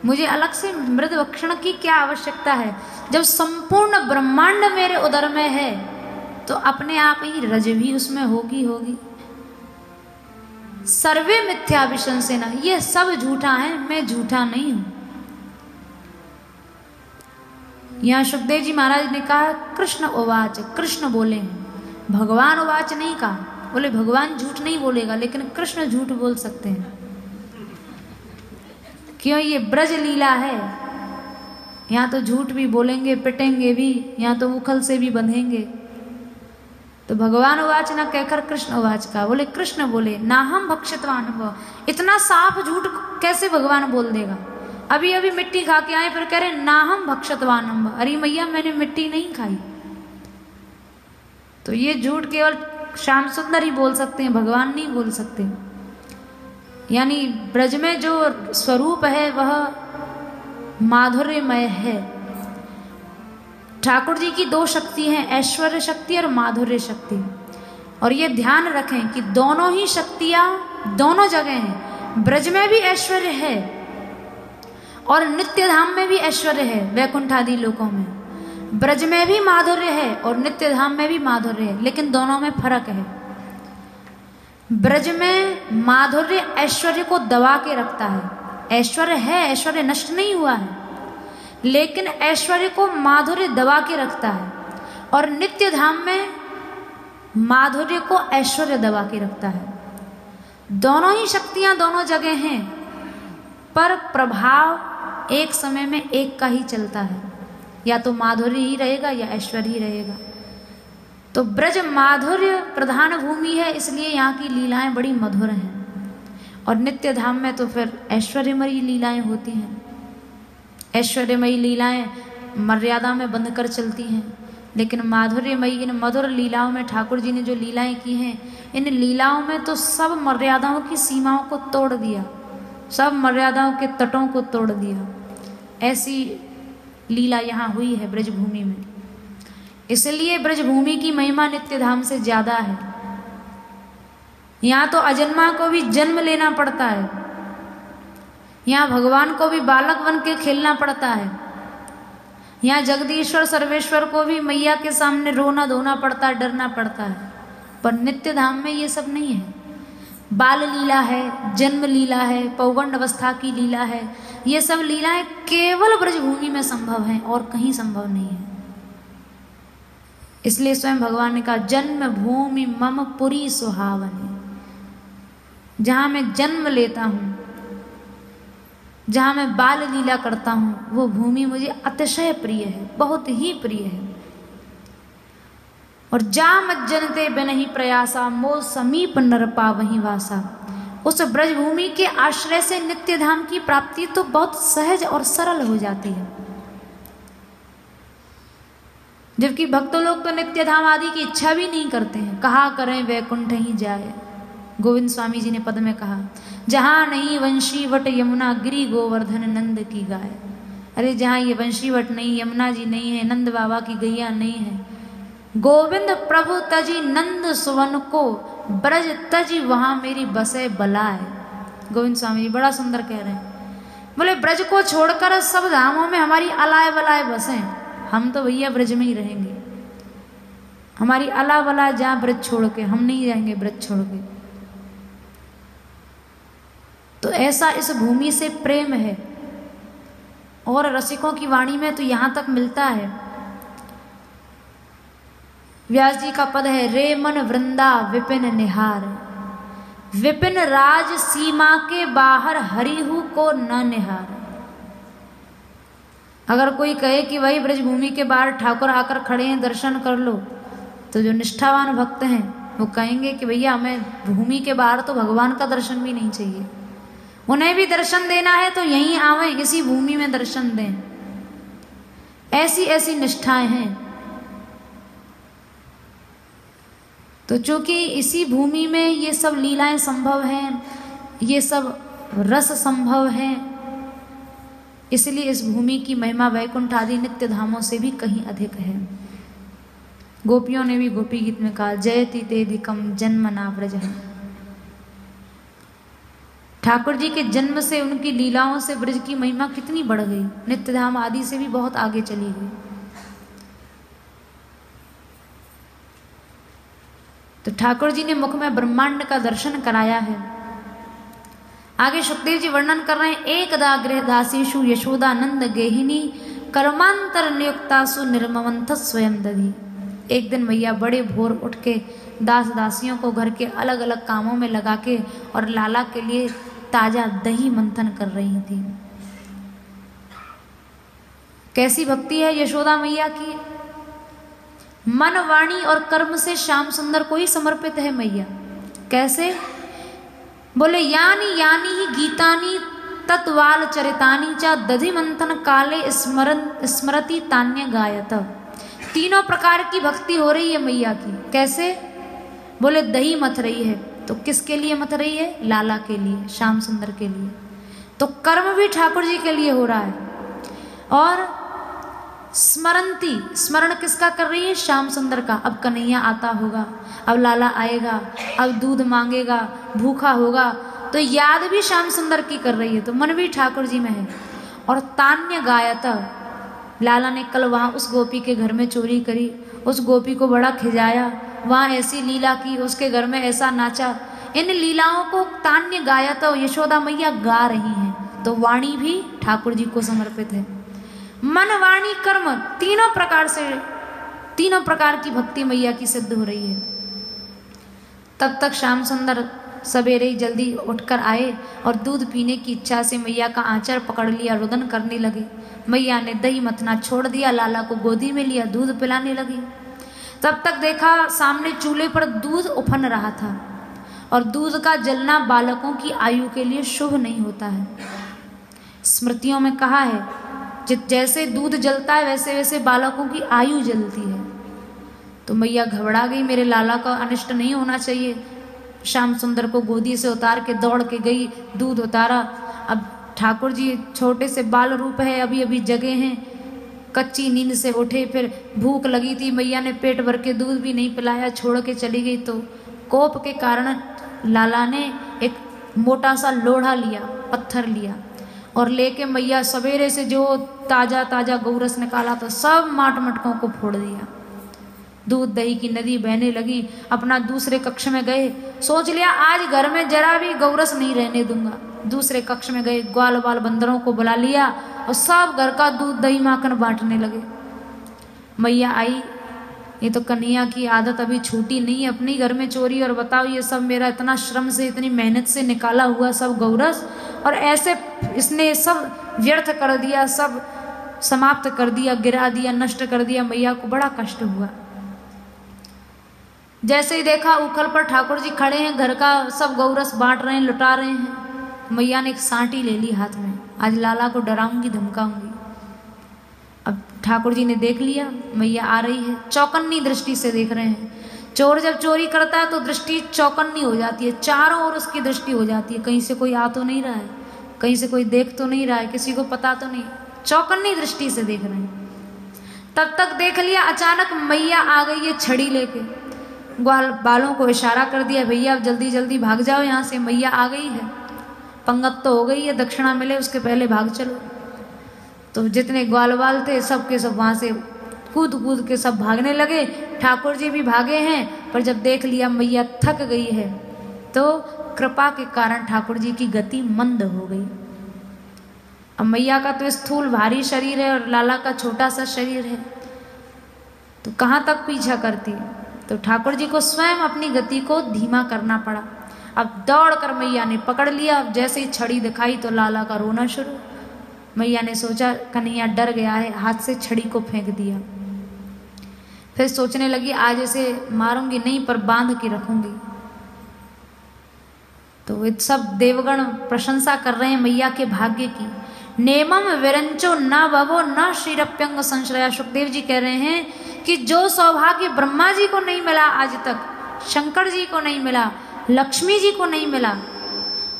मुझे अलग से मृद भक्षण की क्या आवश्यकता है? जब संपूर्ण ब्रह्मांड मेरे उदर में है तो अपने आप ही रज भी उसमें होगी होगी। सर्वे मिथ्याभिशंसेना, ये सब झूठा है, मैं झूठा नहीं हूं। यहां सुखदेव जी महाराज ने कहा कृष्ण उवाच, कृष्ण बोले हैं, भगवान उवाच नहीं कहा। बोले भगवान झूठ नहीं बोलेगा, लेकिन कृष्ण झूठ बोल सकते हैं। क्यों? ये ब्रज लीला है, यहाँ तो झूठ भी बोलेंगे, पिटेंगे भी, यहाँ तो उखल से भी बंधेंगे। तो भगवान उवाच न कहकर कृष्ण उवाच का, बोले कृष्ण बोले ना हम भक्षितवान। इतना साफ झूठ कैसे भगवान बोल देगा? अभी अभी मिट्टी खा के आए, फिर कह रहे ना हम भक्षितवान। अरे मैया मैंने मिट्टी नहीं खाई। तो ये झूठ केवल श्याम सुंदर ही बोल सकते हैं, भगवान नहीं बोल सकते। यानी ब्रज में जो स्वरूप है वह माधुर्यमय है। ठाकुर जी की दो शक्ति हैं, ऐश्वर्य शक्ति और माधुर्य शक्ति। और ये ध्यान रखें कि दोनों ही शक्तियां दोनों जगह हैं। ब्रज में भी ऐश्वर्य है और नित्य धाम में भी ऐश्वर्य है, वैकुंठ आदि लोकों में। ब्रज में भी माधुर्य है और नित्य धाम में भी माधुर्य है, लेकिन दोनों में फर्क है। ब्रज में माधुर्य ऐश्वर्य को दबा के रखता है। ऐश्वर्य है, ऐश्वर्य नष्ट नहीं हुआ है, लेकिन ऐश्वर्य को माधुर्य दबा के रखता है। और नित्य धाम में माधुर्य को ऐश्वर्य दबा के रखता है। दोनों ही शक्तियां दोनों जगह हैं, पर प्रभाव एक समय में एक का ही चलता है। या तो माधुर्य ही रहेगा या ऐश्वर्य ही रहेगा। तो ब्रज माधुर्य प्रधान भूमि है, इसलिए यहाँ की लीलाएं बड़ी मधुर हैं। और नित्य धाम में तो फिर ऐश्वर्यमयी लीलाएं होती हैं। ऐश्वर्यमयी लीलाएं मर्यादा में बंध कर चलती हैं, लेकिन माधुर्यमयी इन मधुर लीलाओं में ठाकुर जी ने जो लीलाएं की हैं, इन लीलाओं में तो सब मर्यादाओं की सीमाओं को तोड़ दिया, सब मर्यादाओं के तटों को तोड़ दिया। ऐसी लीला यहाँ हुई है ब्रजभूमि में। इसलिए ब्रजभूमि की महिमा नित्य धाम से ज्यादा है। यहाँ तो अजन्मा को भी जन्म लेना पड़ता है, यहाँ भगवान को भी बालक बन के खेलना पड़ता है, यहाँ जगदीश्वर सर्वेश्वर को भी मैया के सामने रोना धोना पड़ता है, डरना पड़ता है। पर नित्य धाम में ये सब नहीं है। बाल लीला है, जन्म लीला है, पौगंड अवस्था की लीला है। ये सब लीलाएं केवल ब्रजभूमि में संभव हैं और कहीं संभव नहीं है। इसलिए स्वयं भगवान ने कहा जन्म भूमि मम पुरी सुहावनी। जहां मैं जन्म लेता हूं, जहां मैं बाल लीला करता हूं, वो भूमि मुझे अतिशय प्रिय है, बहुत ही प्रिय है। और जा मज्जनते बिनहि प्रयासा मो समीप नरपा वहीं वासा। उस ब्रजभूमि के आश्रय से नित्य धाम की प्राप्ति तो बहुत सहज और सरल हो जाती है। जबकि भक्त लोग तो नित्य धाम आदि की इच्छा भी नहीं करते हैं। कहा करें वैकुंठ ही जाए। गोविंद स्वामी जी ने पद में कहा जहां नहीं वंशी वट यमुना गिरी गोवर्धन नंद की गाय। अरे जहां ये वंशी वट नहीं, यमुना जी नहीं है, नंद बाबा की गैया नहीं है, गोविंद प्रभु तजी नंद सुवन को ब्रज तजी वहां मेरी बसे बलाए। गोविंद स्वामी जी बड़ा सुंदर कह रहे हैं। बोले ब्रज को छोड़कर सब धामों में हमारी अलाय बलाय बसे, हम तो भैया ब्रज में ही रहेंगे। हमारी अला बला जा ब्रज छोड़ के, हम नहीं जाएंगे ब्रज छोड़ के। तो ऐसा इस भूमि से प्रेम है। और रसिकों की वाणी में तो यहां तक मिलता है, व्यास जी का पद है रे मन वृंदा विपिन निहार, विपिन राज सीमा के बाहर हरिहु को न निहार। अगर कोई कहे कि भाई ब्रजभूमि के बाहर ठाकुर आकर खड़े हैं, दर्शन कर लो, तो जो निष्ठावान भक्त हैं वो कहेंगे कि भैया हमें भूमि के बाहर तो भगवान का दर्शन भी नहीं चाहिए। उन्हें भी दर्शन देना है तो यहीं आवे, इसी भूमि में दर्शन दें। ऐसी ऐसी निष्ठाएं हैं। तो चूंकि इसी भूमि में ये सब लीलाएं संभव हैं, ये सब रस संभव है, इसलिए इस भूमि की महिमा वैकुंठ आदि नित्य धामों से भी कहीं अधिक है। गोपियों ने भी गोपी गीत में कहा जयति तेधिकम जन्म ना ब्रज है। ठाकुर जी के जन्म से, उनकी लीलाओं से ब्रज की महिमा कितनी बढ़ गई, नित्य धाम आदि से भी बहुत आगे चली गई। तो ठाकुर जी ने मुख में ब्रह्मांड का दर्शन कराया है। आगे सुखदेव जी वर्णन कर रहे हैं एकदा गृह दासीषु यशोदानंद गेहिनी कर्मांतर नियुक्तासु निर्मवंथ स्वयं दधी। एक दिन मैया बड़े भोर उठ के दास दासियों को घर के अलग अलग कामों में लगा के और लाला के लिए ताजा दही मंथन कर रही थी। कैसी भक्ति है यशोदा मैया की। मन वाणी और कर्म से श्याम सुंदर को ही समर्पित है मैया। कैसे? बोले यानी यानी ही गीतानी तत्वाल चरितानी चा दधि मंथन काले स्मरति तान्य गायत। तीनों प्रकार की भक्ति हो रही है मैया की। कैसे? बोले दही मथ रही है, तो किसके लिए मथ रही है? लाला के लिए, श्याम सुंदर के लिए। तो कर्म भी ठाकुर जी के लिए हो रहा है। और स्मरणती, स्मरण किसका कर रही है? श्याम सुंदर का। अब कन्हैया आता होगा, अब लाला आएगा, अब दूध मांगेगा, भूखा होगा, तो याद भी श्याम सुंदर की कर रही है, तो मन भी ठाकुर जी में है। और तान्य गायत, लाला ने कल वहाँ उस गोपी के घर में चोरी करी, उस गोपी को बड़ा खिजाया, वहाँ ऐसी लीला की, उसके घर में ऐसा नाचा। इन लीलाओं को तान्य गायत यशोदा मैया गा रही हैं। तो वाणी भी ठाकुर जी को समर्पित है। मन वाणी कर्म तीनों प्रकार से, तीनों प्रकार की भक्ति मैया की सिद्ध हो रही है। तब तक श्याम सुंदर सवेरे ही जल्दी उठकर आए और दूध पीने की इच्छा से मैया का आंचल पकड़ लिया, रुदन करने लगे। मैया ने दही मथना छोड़ दिया, लाला को गोदी में लिया, दूध पिलाने लगी। तब तक देखा सामने चूल्हे पर दूध उफन रहा था, और दूध का जलना बालकों की आयु के लिए शुभ नहीं होता है। स्मृतियों में कहा है जैसे दूध जलता है वैसे वैसे बालकों की आयु जलती है। तो मैया घबरा गई, मेरे लाला का अनिष्ट नहीं होना चाहिए। श्याम सुंदर को गोदी से उतार के दौड़ के गई, दूध उतारा। अब ठाकुर जी छोटे से बाल रूप है, अभी अभी जगे हैं, कच्ची नींद से उठे, फिर भूख लगी थी, मैया ने पेट भर के दूध भी नहीं पिलाया, छोड़ के चली गई। तो कोप के कारण लाला ने एक मोटा सा लोढ़ा लिया, पत्थर लिया, और लेके मैया सवेरे से जो ताजा ताजा गौरस निकाला तो सब माट मटकों को फोड़ दिया। दूध दही की नदी बहने लगी। अपना दूसरे कक्ष में गए, सोच लिया आज घर में जरा भी गौरस नहीं रहने दूंगा। दूसरे कक्ष में गए, ग्वाल बाल बंदरों को बुला लिया और सब घर का दूध दही माखन बांटने लगे। मैया आई, ये तो कन्हैया की आदत अभी छूटी नहीं, अपनी घर में चोरी, और बताओ ये सब मेरा इतना श्रम से इतनी मेहनत से निकाला हुआ सब गौरस, और ऐसे इसने सब व्यर्थ कर दिया, सब समाप्त कर दिया, गिरा दिया, नष्ट कर दिया। मैया को बड़ा कष्ट हुआ। जैसे ही देखा उखल पर ठाकुर जी खड़े हैं, घर का सब गौरस बांट रहे हैं, लुटा रहे हैं। मैया ने एक सांटी ले ली हाथ में, आज लाला को डराऊंगी धमकाऊंगी। अब ठाकुर जी ने देख लिया मैया आ रही है, चौकन्नी दृष्टि से देख रहे हैं। चोर जब चोरी करता है तो दृष्टि चौकन्नी हो जाती है, चारों ओर उसकी दृष्टि हो जाती है, कहीं से कोई आ तो नहीं रहा है, कहीं से कोई देख तो नहीं रहा है, किसी को पता तो नहीं, चौकन्नी दृष्टि से देख रहे हैं। तब तक देख लिया, अचानक मैया आ गई है छड़ी लेके, ग्वाल बालों को इशारा कर दिया, भैया अब जल्दी जल्दी भाग जाओ यहाँ से, मैया आ गई है, पंगत तो हो गई है, दक्षिणा मिले उसके पहले भाग चलो। तो जितने ग्वाल बाल थे सब के सब वहाँ से कूद कूद के सब भागने लगे। ठाकुर जी भी भागे हैं, पर जब देख लिया मैया थक गई है तो कृपा के कारण ठाकुर जी की गति मंद हो गई। अब मैया का तो स्थूल भारी शरीर है और लाला का छोटा सा शरीर है, तो कहाँ तक पीछा करती है। तो ठाकुर जी को स्वयं अपनी गति को धीमा करना पड़ा। अब दौड़कर मैया ने पकड़ लिया, जैसे ही छड़ी दिखाई तो लाला का रोना शुरू। मैया ने सोचा कन्हैया डर गया है, हाथ से छड़ी को फेंक दिया। फिर सोचने लगी आज इसे मारूंगी नहीं पर बांध के रखूंगी। तो वे सब देवगण प्रशंसा कर रहे हैं मैया के भाग्य की। नेमम विरंचो न भवो न श्रीरप्यंग संश्रया। सुखदेव जी कह रहे हैं कि जो सौभाग्य ब्रह्मा जी को नहीं मिला आज तक, शंकर जी को नहीं मिला, लक्ष्मी जी को नहीं मिला,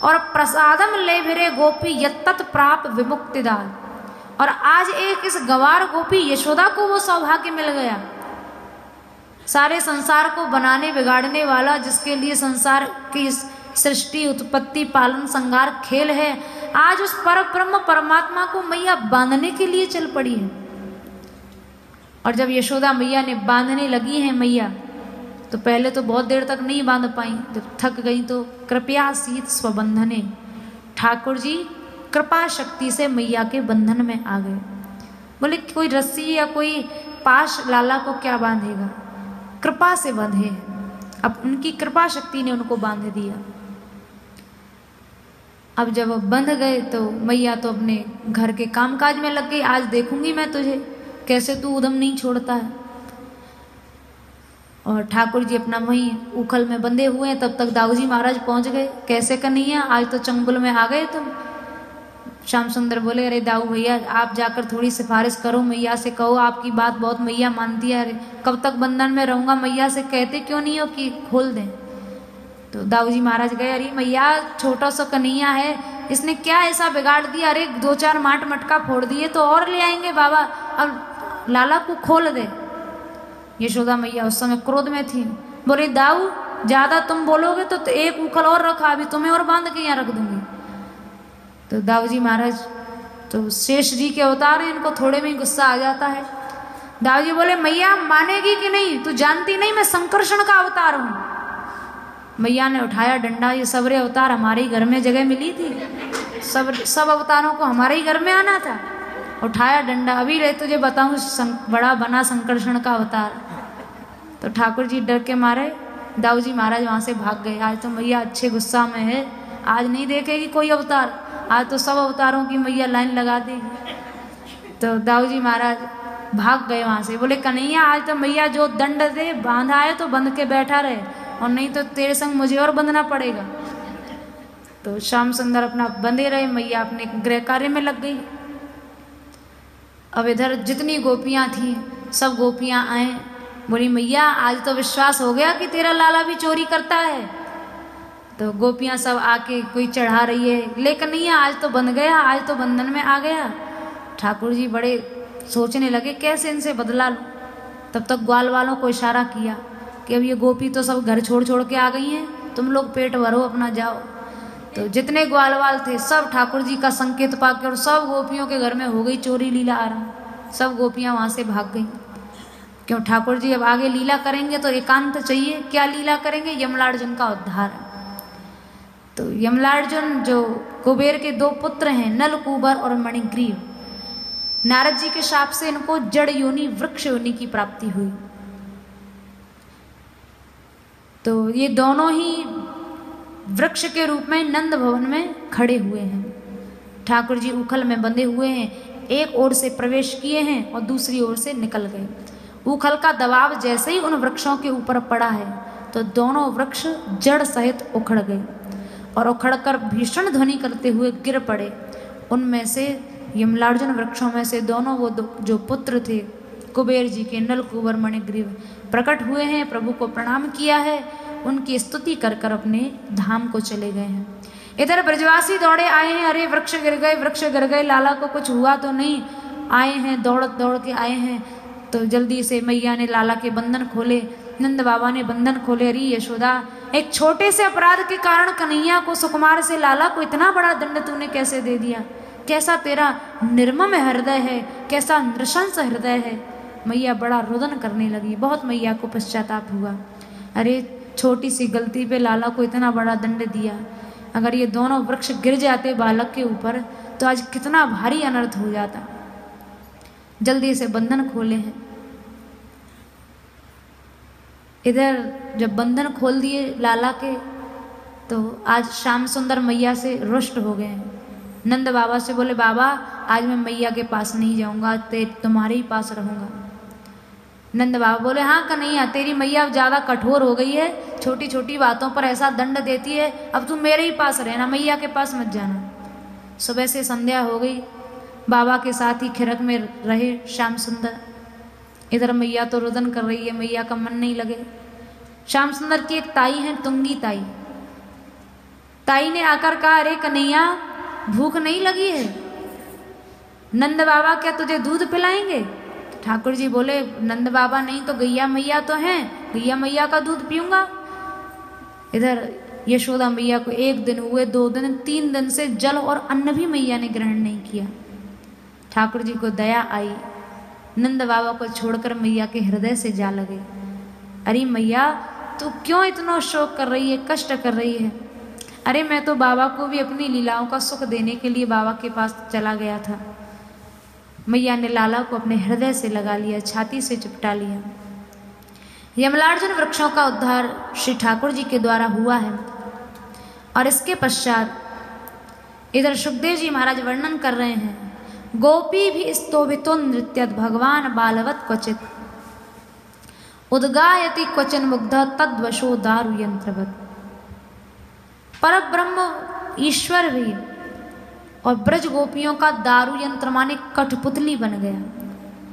और प्रसादम ले भिरे गोपी यत्तत प्राप विमुक्तिदार, और आज एक इस गवार गोपी यशोदा को वो सौभाग्य मिल गया। सारे संसार को बनाने बिगाड़ने वाला, जिसके लिए संसार की सृष्टि उत्पत्ति पालन संहार खेल है, आज उस पर ब्रह्म परमात्मा को मैया बांधने के लिए चल पड़ी है। और जब यशोदा मैया ने बांधने लगी है मैया, तो पहले तो बहुत देर तक नहीं बांध पाई, जब थक गई तो कृपया सीत स्वबंधने, ठाकुर जी कृपा शक्ति से मैया के बंधन में आ गए। बोले कोई रस्सी या कोई पाश लाला को क्या बांधेगा, कृपा से बंधे। अब उनकी कृपा शक्ति ने उनको बांध दिया। अब जब बंध गए तो मैया तो अपने घर के कामकाज में लग गई। आज देखूंगी मैं तुझे कैसे तू उदम नहीं छोड़ता है। और ठाकुर जी अपना वहीं उखल में बंधे हुए हैं। तब तक दाऊ जी महाराज पहुंच गए। कैसे कन्हैया, आज तो चंगुल में आ गए तुम। श्याम सुंदर बोले, अरे दाऊ भैया आप जाकर थोड़ी सिफारिश करो, मैया से कहो, आपकी बात बहुत मैया मानती है। अरे कब तक बंधन में रहूँगा, मैया से कहते क्यों नहीं हो कि खोल दें। तो दाऊ जी महाराज गए, अरे मैया छोटा सा कन्हैया है, इसने क्या ऐसा बिगाड़ दिया, अरे 2-4 माट मटका फोड़ दिए तो और ले आएंगे बाबा, अब लाला को खोल दे। यशोदा मैया उस समय क्रोध में थी, बोले दाऊ ज्यादा तुम बोलोगे तो एक उखल और रखा, अभी तुम्हें और बांध के यहाँ रख दूंगी। तो दाऊ जी महाराज तो शेष जी के अवतार हैं, इनको थोड़े में ही गुस्सा आ जाता है। दाऊ जी बोले, मैया मानेगी कि नहीं, तू जानती नहीं मैं संकर्षण का अवतार हूं। मैया ने उठाया डंडा, ये सबरे अवतार हमारे ही घर में जगह मिली थी, सब अवतारों को हमारे ही घर में आना था। उठाया डंडा, अभी रहे तुझे बताऊं बड़ा बना संकर्षण का अवतार। तो ठाकुर जी डर के मारे दाऊ जी महाराज वहां से भाग गए। आज तो मैया अच्छे गुस्सा में है, आज नहीं देखेगी कोई अवतार, आज तो सब अवतारों की मैया लाइन लगा देगी। तो दाऊ जी महाराज भाग गए वहां से, बोले कन्हैया आज तो मैया जो दंड दे, बांधा है तो बंध के बैठा रहे, और नहीं तो तेरे संग मुझे और बंधना पड़ेगा। तो श्याम सुंदर अपना बंधे रहे, मैया अपने गृह कार्य में लग गई। अब इधर जितनी गोपियां थी सब गोपियां आए, बोली मैया आज तो विश्वास हो गया कि तेरा लाला भी चोरी करता है। तो गोपियां सब आके कोई चढ़ा रही है, लेकिन नहीं आज तो बंध गया, आज तो बंधन में आ गया। ठाकुर जी बड़े सोचने लगे कैसे इनसे बदला लूं। तब तक ग्वाल वालों को इशारा किया कि अब ये गोपी तो सब घर छोड़ छोड़ के आ गई हैं, तुम लोग पेट भरो अपना जाओ। तो जितने ग्वाल वाल थे सब ठाकुर जी का संकेत पाकर और सब गोपियों के घर में हो गई चोरी लीला आरंभ। सब गोपियां वहां से भाग गई, क्यों ठाकुर जी अब आगे लीला करेंगे तो एकांत चाहिए। क्या लीला करेंगे, यमलार्जुन का उद्धार। तो यमलार्जुन जो कुबेर के 2 पुत्र हैं, नलकूबर और मणिग्रीव, नारद जी के शाप से इनको जड़ योनि वृक्ष योनि की प्राप्ति हुई। तो ये दोनों ही वृक्ष के रूप में नंद भवन में खड़े हुए हैं। ठाकुर जी उखल में बंधे हुए हैं, एक ओर से प्रवेश किए हैं और दूसरी ओर से निकल गए। उखल का दबाव जैसे ही उन वृक्षों के ऊपर पड़ा है तो दोनों वृक्ष जड़ सहित उखड़ गए और उखड़कर भीषण ध्वनि करते हुए गिर पड़े। उनमें से यमलार्जुन वृक्षों में से दोनों वो जो पुत्र थे कुबेर जी के, नलकूबर मणिग्रीव, प्रकट हुए हैं, प्रभु को प्रणाम किया है, उनकी स्तुति कर कर अपने धाम को चले गए हैं। इधर ब्रजवासी दौड़े आए हैं, अरे वृक्ष गिर गए, वृक्ष गिर गए, लाला को कुछ हुआ तो नहीं। आए हैं दौड़ दौड़ के आए हैं, तो जल्दी से मैया ने लाला के बंधन खोले, नंद बाबा ने बंधन खोले। अरे यशोदा, एक छोटे से अपराध के कारण कन्हैया को, सुकुमार से लाला को इतना बड़ा दंड तूने कैसे दे दिया? कैसा तेरा निर्मम हृदय है, कैसा नृशंस हृदय है। मैया बड़ा रुदन करने लगी, बहुत मैया को पश्चाताप हुआ। अरे छोटी सी गलती पे लाला को इतना बड़ा दंड दिया, अगर ये दोनों वृक्ष गिर जाते बालक के ऊपर तो आज कितना भारी अनर्थ हो जाता। जल्दी से बंधन खोले हैं। इधर जब बंधन खोल दिए लाला के तो आज श्याम सुंदर मैया से रुष्ट हो गए हैं। नंद बाबा से बोले, बाबा आज मैं मैया के पास नहीं जाऊंगा, तुम्हारे ही पास रहूंगा। नंद बाबा बोले, हाँ कन्हैया, तेरी मैया ज्यादा कठोर हो गई है, छोटी छोटी बातों पर ऐसा दंड देती है, अब तू मेरे ही पास रहना, मैया के पास मत जाना। सुबह से संध्या हो गई, बाबा के साथ ही खिरक में रहे श्याम सुंदर। इधर मैया तो रुदन कर रही है, मैया का मन नहीं लगे। श्याम सुंदर की एक ताई है, तुंगी ताई। ताई ने आकर कहा, अरे कन्हैया भूख नहीं लगी है? नंद बाबा क्या तुझे दूध पिलाएंगे? ठाकुर जी बोले, नंद बाबा नहीं तो गैया मैया तो हैं, गैया मैया का दूध पीऊंगा। इधर यशोदा मैया को 1 दिन हुए, 2 दिन, 3 दिन से जल और अन्न भी मैया ने ग्रहण नहीं किया। ठाकुर जी को दया आई, नंद बाबा को छोड़कर मैया के हृदय से जा लगे। अरे मैया तू क्यों इतना शोक कर रही है, कष्ट कर रही है? अरे मैं तो बाबा को भी अपनी लीलाओं का सुख देने के लिए बाबा के पास चला गया था। मैया ने लाला को अपने हृदय से लगा लिया, छाती से चिपटा लिया। यमलार्जुन वृक्षों का उद्धार श्री ठाकुर जी के द्वारा हुआ है। और इसके पश्चात इधर सुखदेव जी महाराज वर्णन कर रहे हैं, गोपी भी स्तोभितो नृत्यत भगवान बालवत क्वचित। उद्गायति क्वचन मुग्धा तद्वशो दारु यंत्रवत। पर ब्रह्म ईश्वर भी और ब्रज गोपियों का दारू यंत्र माने कठपुतली बन गया।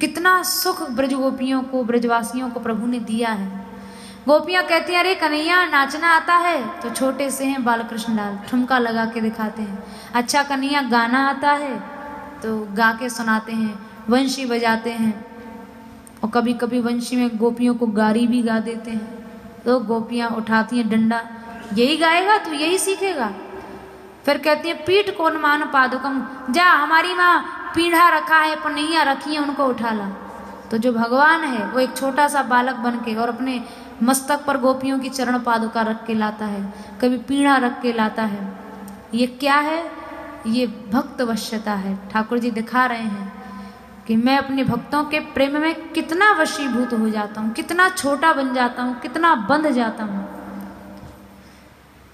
कितना सुख ब्रज गोपियों को, ब्रजवासियों को प्रभु ने दिया है। गोपियां कहती हैं अरे कन्हैया नाचना आता है? तो छोटे से हैं बालकृष्ण लाल, ठुमका लगा के दिखाते हैं। अच्छा कन्हैया गाना आता है? तो गा के सुनाते हैं। वंशी बजाते हैं और कभी कभी वंशी में गोपियों को गारी भी गा देते हैं। तो गोपियां उठाती हैं डंडा, यही गाएगा तो यही सीखेगा। फिर कहती हैं पीठ कौन मान पादुकम, जा हमारी माँ पीढ़ा रखा है, पनैया रखी है, उनको उठा ला। तो जो भगवान है वो एक छोटा सा बालक बन के और अपने मस्तक पर गोपियों की चरण पादुका रख के लाता है, कभी पीढ़ा रख के लाता है। ये क्या है? ये भक्त वश्यता है। ठाकुर जी दिखा रहे हैं कि मैं अपने भक्तों के प्रेम में कितना वशीभूत हो जाता हूँ, कितना छोटा बन जाता हूँ, कितना बंध जाता हूँ।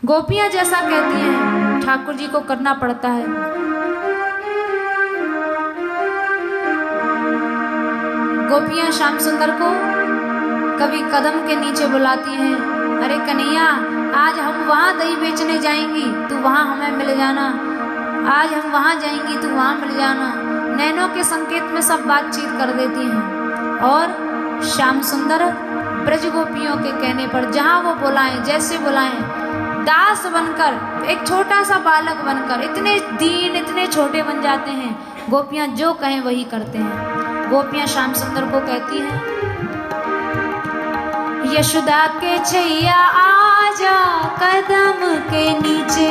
गोपियां जैसा कहती हैं ठाकुर जी को करना पड़ता है। गोपियां श्याम सुंदर को कभी कदम के नीचे बुलाती हैं, अरे कन्हैया आज हम वहाँ दही बेचने जाएंगी, तू वहाँ हमें मिल जाना। आज हम वहाँ जाएंगी, तू वहाँ मिल जाना। नैनों के संकेत में सब बातचीत कर देती हैं। और श्याम सुंदर ब्रज गोपियों के कहने पर जहाँ वो बुलाएं, जैसे बुलाएं, दास बनकर, एक छोटा सा बालक बनकर इतने दीन, इतने छोटे बन जाते हैं। गोपियाँ जो कहें वही करते हैं। गोपियाँ श्याम सुंदर को कहती हैं यशोदा के छैया आजा कदम के नीचे,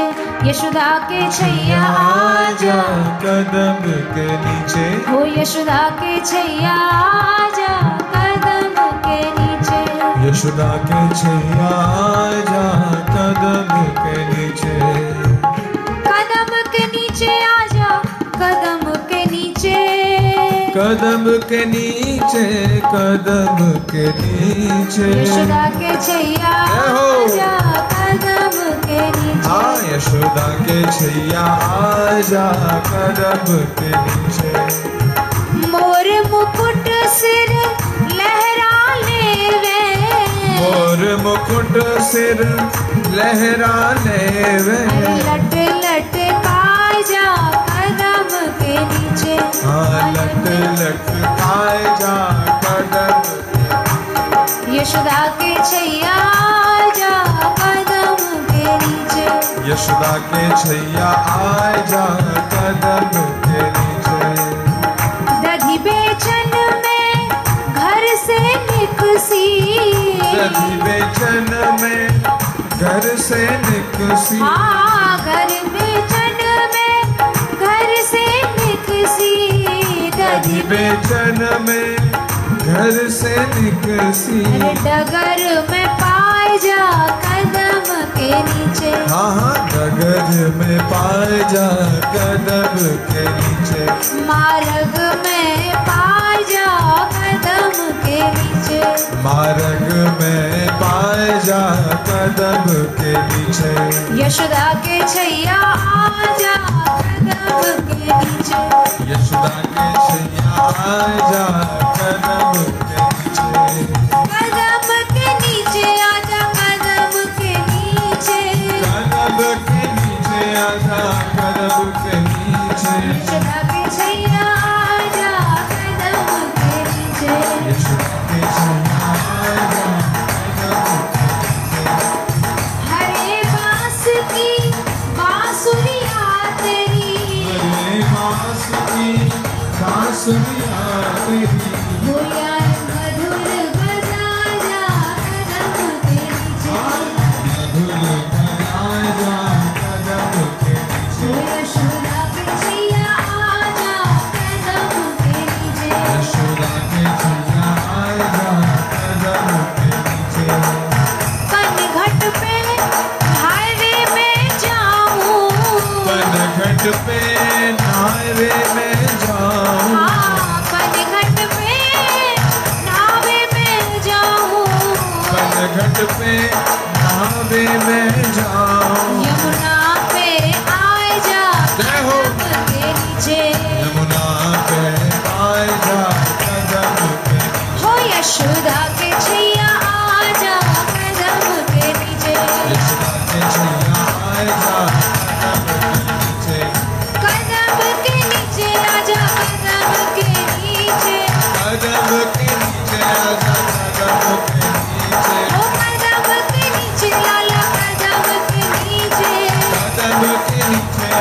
यशोदा के छैया आजा कदम के नीचे, हो यशोदा के छैया आजा कदम के नीचे, यशोदा के छैया आजा कदम के नीचे, कदम के नीचे आजा कदम के नीचे, कदम के नीचे, कदम के नीचे, यशोदा के छैया आजा कदम के नीचे, हाँ यशोदा के छैया आजा कदम के नीचे। मोर मुकुट सिर लहरा लेवे, मोर मुकुट सिर लहरा लेवे, लट लट काजा कदम के नीचे, हाँ लट लट आजा कदम, यशोदा के छैया आजा कदम के नीचे, यशोदा के छैया आजा कदम के नीचे। दधी बेचन में घर से निकसी, दधी बेचन में घर से निकसी, हाँ घर बेचन में घर से निकसी, दधी बेचन में घर से निकसी, अरे डगर में पाए जा कदम के नीचे, हाँ हाँ डगर में पाए जा कदम के नीचे, मार्ग में पाए जा कदम के नीचे, मार्ग में पाए जा कदम के नीचे, यशोदा के छैया आजा कदम के नीचे, यशोदा के छैया आजा कदम के नीचे, कदम के नीचे आजा कदम के नीचे, कदम के नीचे आजा कदम के नीचे, यशोदा के छैया आजा कदम के नीचे, यशोदा के छैया आजा कदम के नीचे। हरे बांस की बांसुरिया तेरी, हरे बांस की बांसुरिया तेरी, हो यार मधुर बजा जा कदम के नीचे, मधुर आजा कदम के नीचे, हो यशोदा के छैया आजा कदम के नीचे, यशोदा के छैया आजा कदम के नीचे। कनघट पे हायवे में जाऊं, कनघट पे नारे में जाऊं, हाँ कनघट पे नावे में जाऊं, कनघट पे नावे में जाऊं, यमुना पे आए जा जय हो। कदम के नीचे, यमुना पे आए जा कदम के नीचे, हो यशोदा के छैया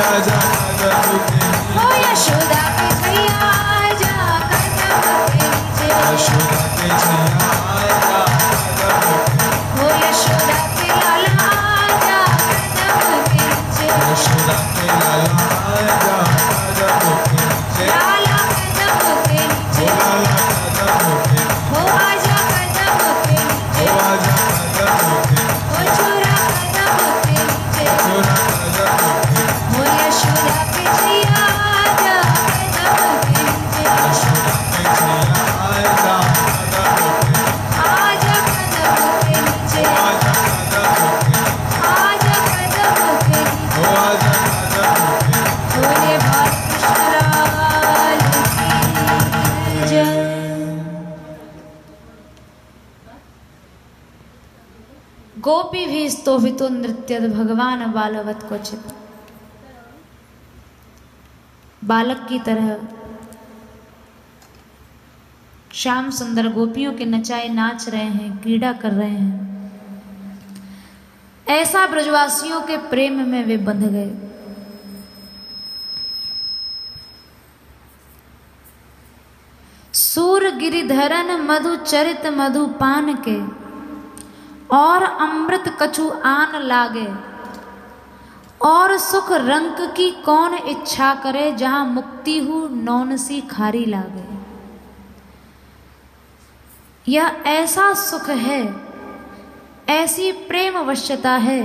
आजा कदम के नीचे। ओ यशोदा के छैया आजा कदम के नीचे। यशोदा के छैया आजा कदम के नीचे। ओ यशोदा के लाला आजा कदम के नीचे। यशोदा के लाला आजा कदम के नीचे। लाला कदम के नीचे। ओ लाला कदम के नीचे। ओ आजा कदम के नीचे। ओ आजा कदम के नीचे। ओ छोरा कदम के नीचे। छोरा कदम के नीचे। ओ यशोदा के छैया आजा कदम के नीचे। यशोदा के छैया आजा कदम के नीचे। आजा कदम के नीचे। आजा कदम के नीचे। आजा कदम के नीचे। ओ आजा कदम के नीचे। बोले बालकृष्ण लाल की जय। गोपी भी स्तोभितो नृत्यत भगवान बालवत क्वचित। बालक की तरह श्याम सुंदर गोपियों के नचाए नाच रहे हैं, क्रीड़ा कर रहे हैं। ऐसा ब्रजवासियों के प्रेम में वे बंध गए। सूर गिरिधरन मधु चरित मधु पान के, और अमृत कछु आन लागे। और सुख रंक की कौन इच्छा करे, जहां मुक्ति हु नौन सी खारी लागे। यह ऐसा सुख है, ऐसी प्रेम अवश्यता है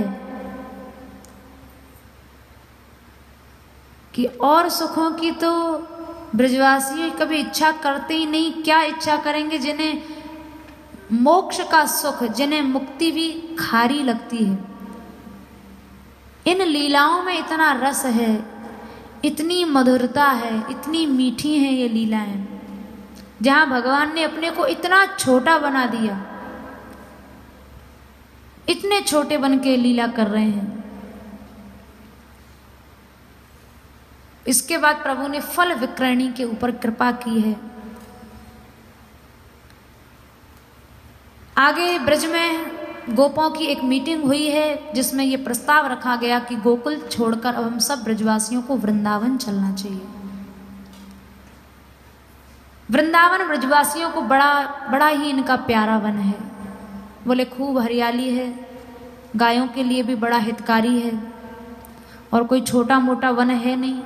कि और सुखों की तो ब्रजवासी कभी इच्छा करते ही नहीं। क्या इच्छा करेंगे जिन्हें मोक्ष का सुख, जिन्हें मुक्ति भी खारी लगती है। इन लीलाओं में इतना रस है, इतनी मधुरता है, इतनी मीठी है ये लीलाएं, जहां भगवान ने अपने को इतना छोटा बना दिया। इतने छोटे बन के लीला कर रहे हैं। इसके बाद प्रभु ने फल विक्रयणी के ऊपर कृपा की है। आगे ब्रज में गोपों की एक मीटिंग हुई है, जिसमें यह प्रस्ताव रखा गया कि गोकुल छोड़कर अब हम सब ब्रजवासियों को वृंदावन चलना चाहिए। वृंदावन ब्रजवासियों को बड़ा ही इनका प्यारा वन है। बोले खूब हरियाली है, गायों के लिए भी बड़ा हितकारी है, और कोई छोटा मोटा वन है नहीं।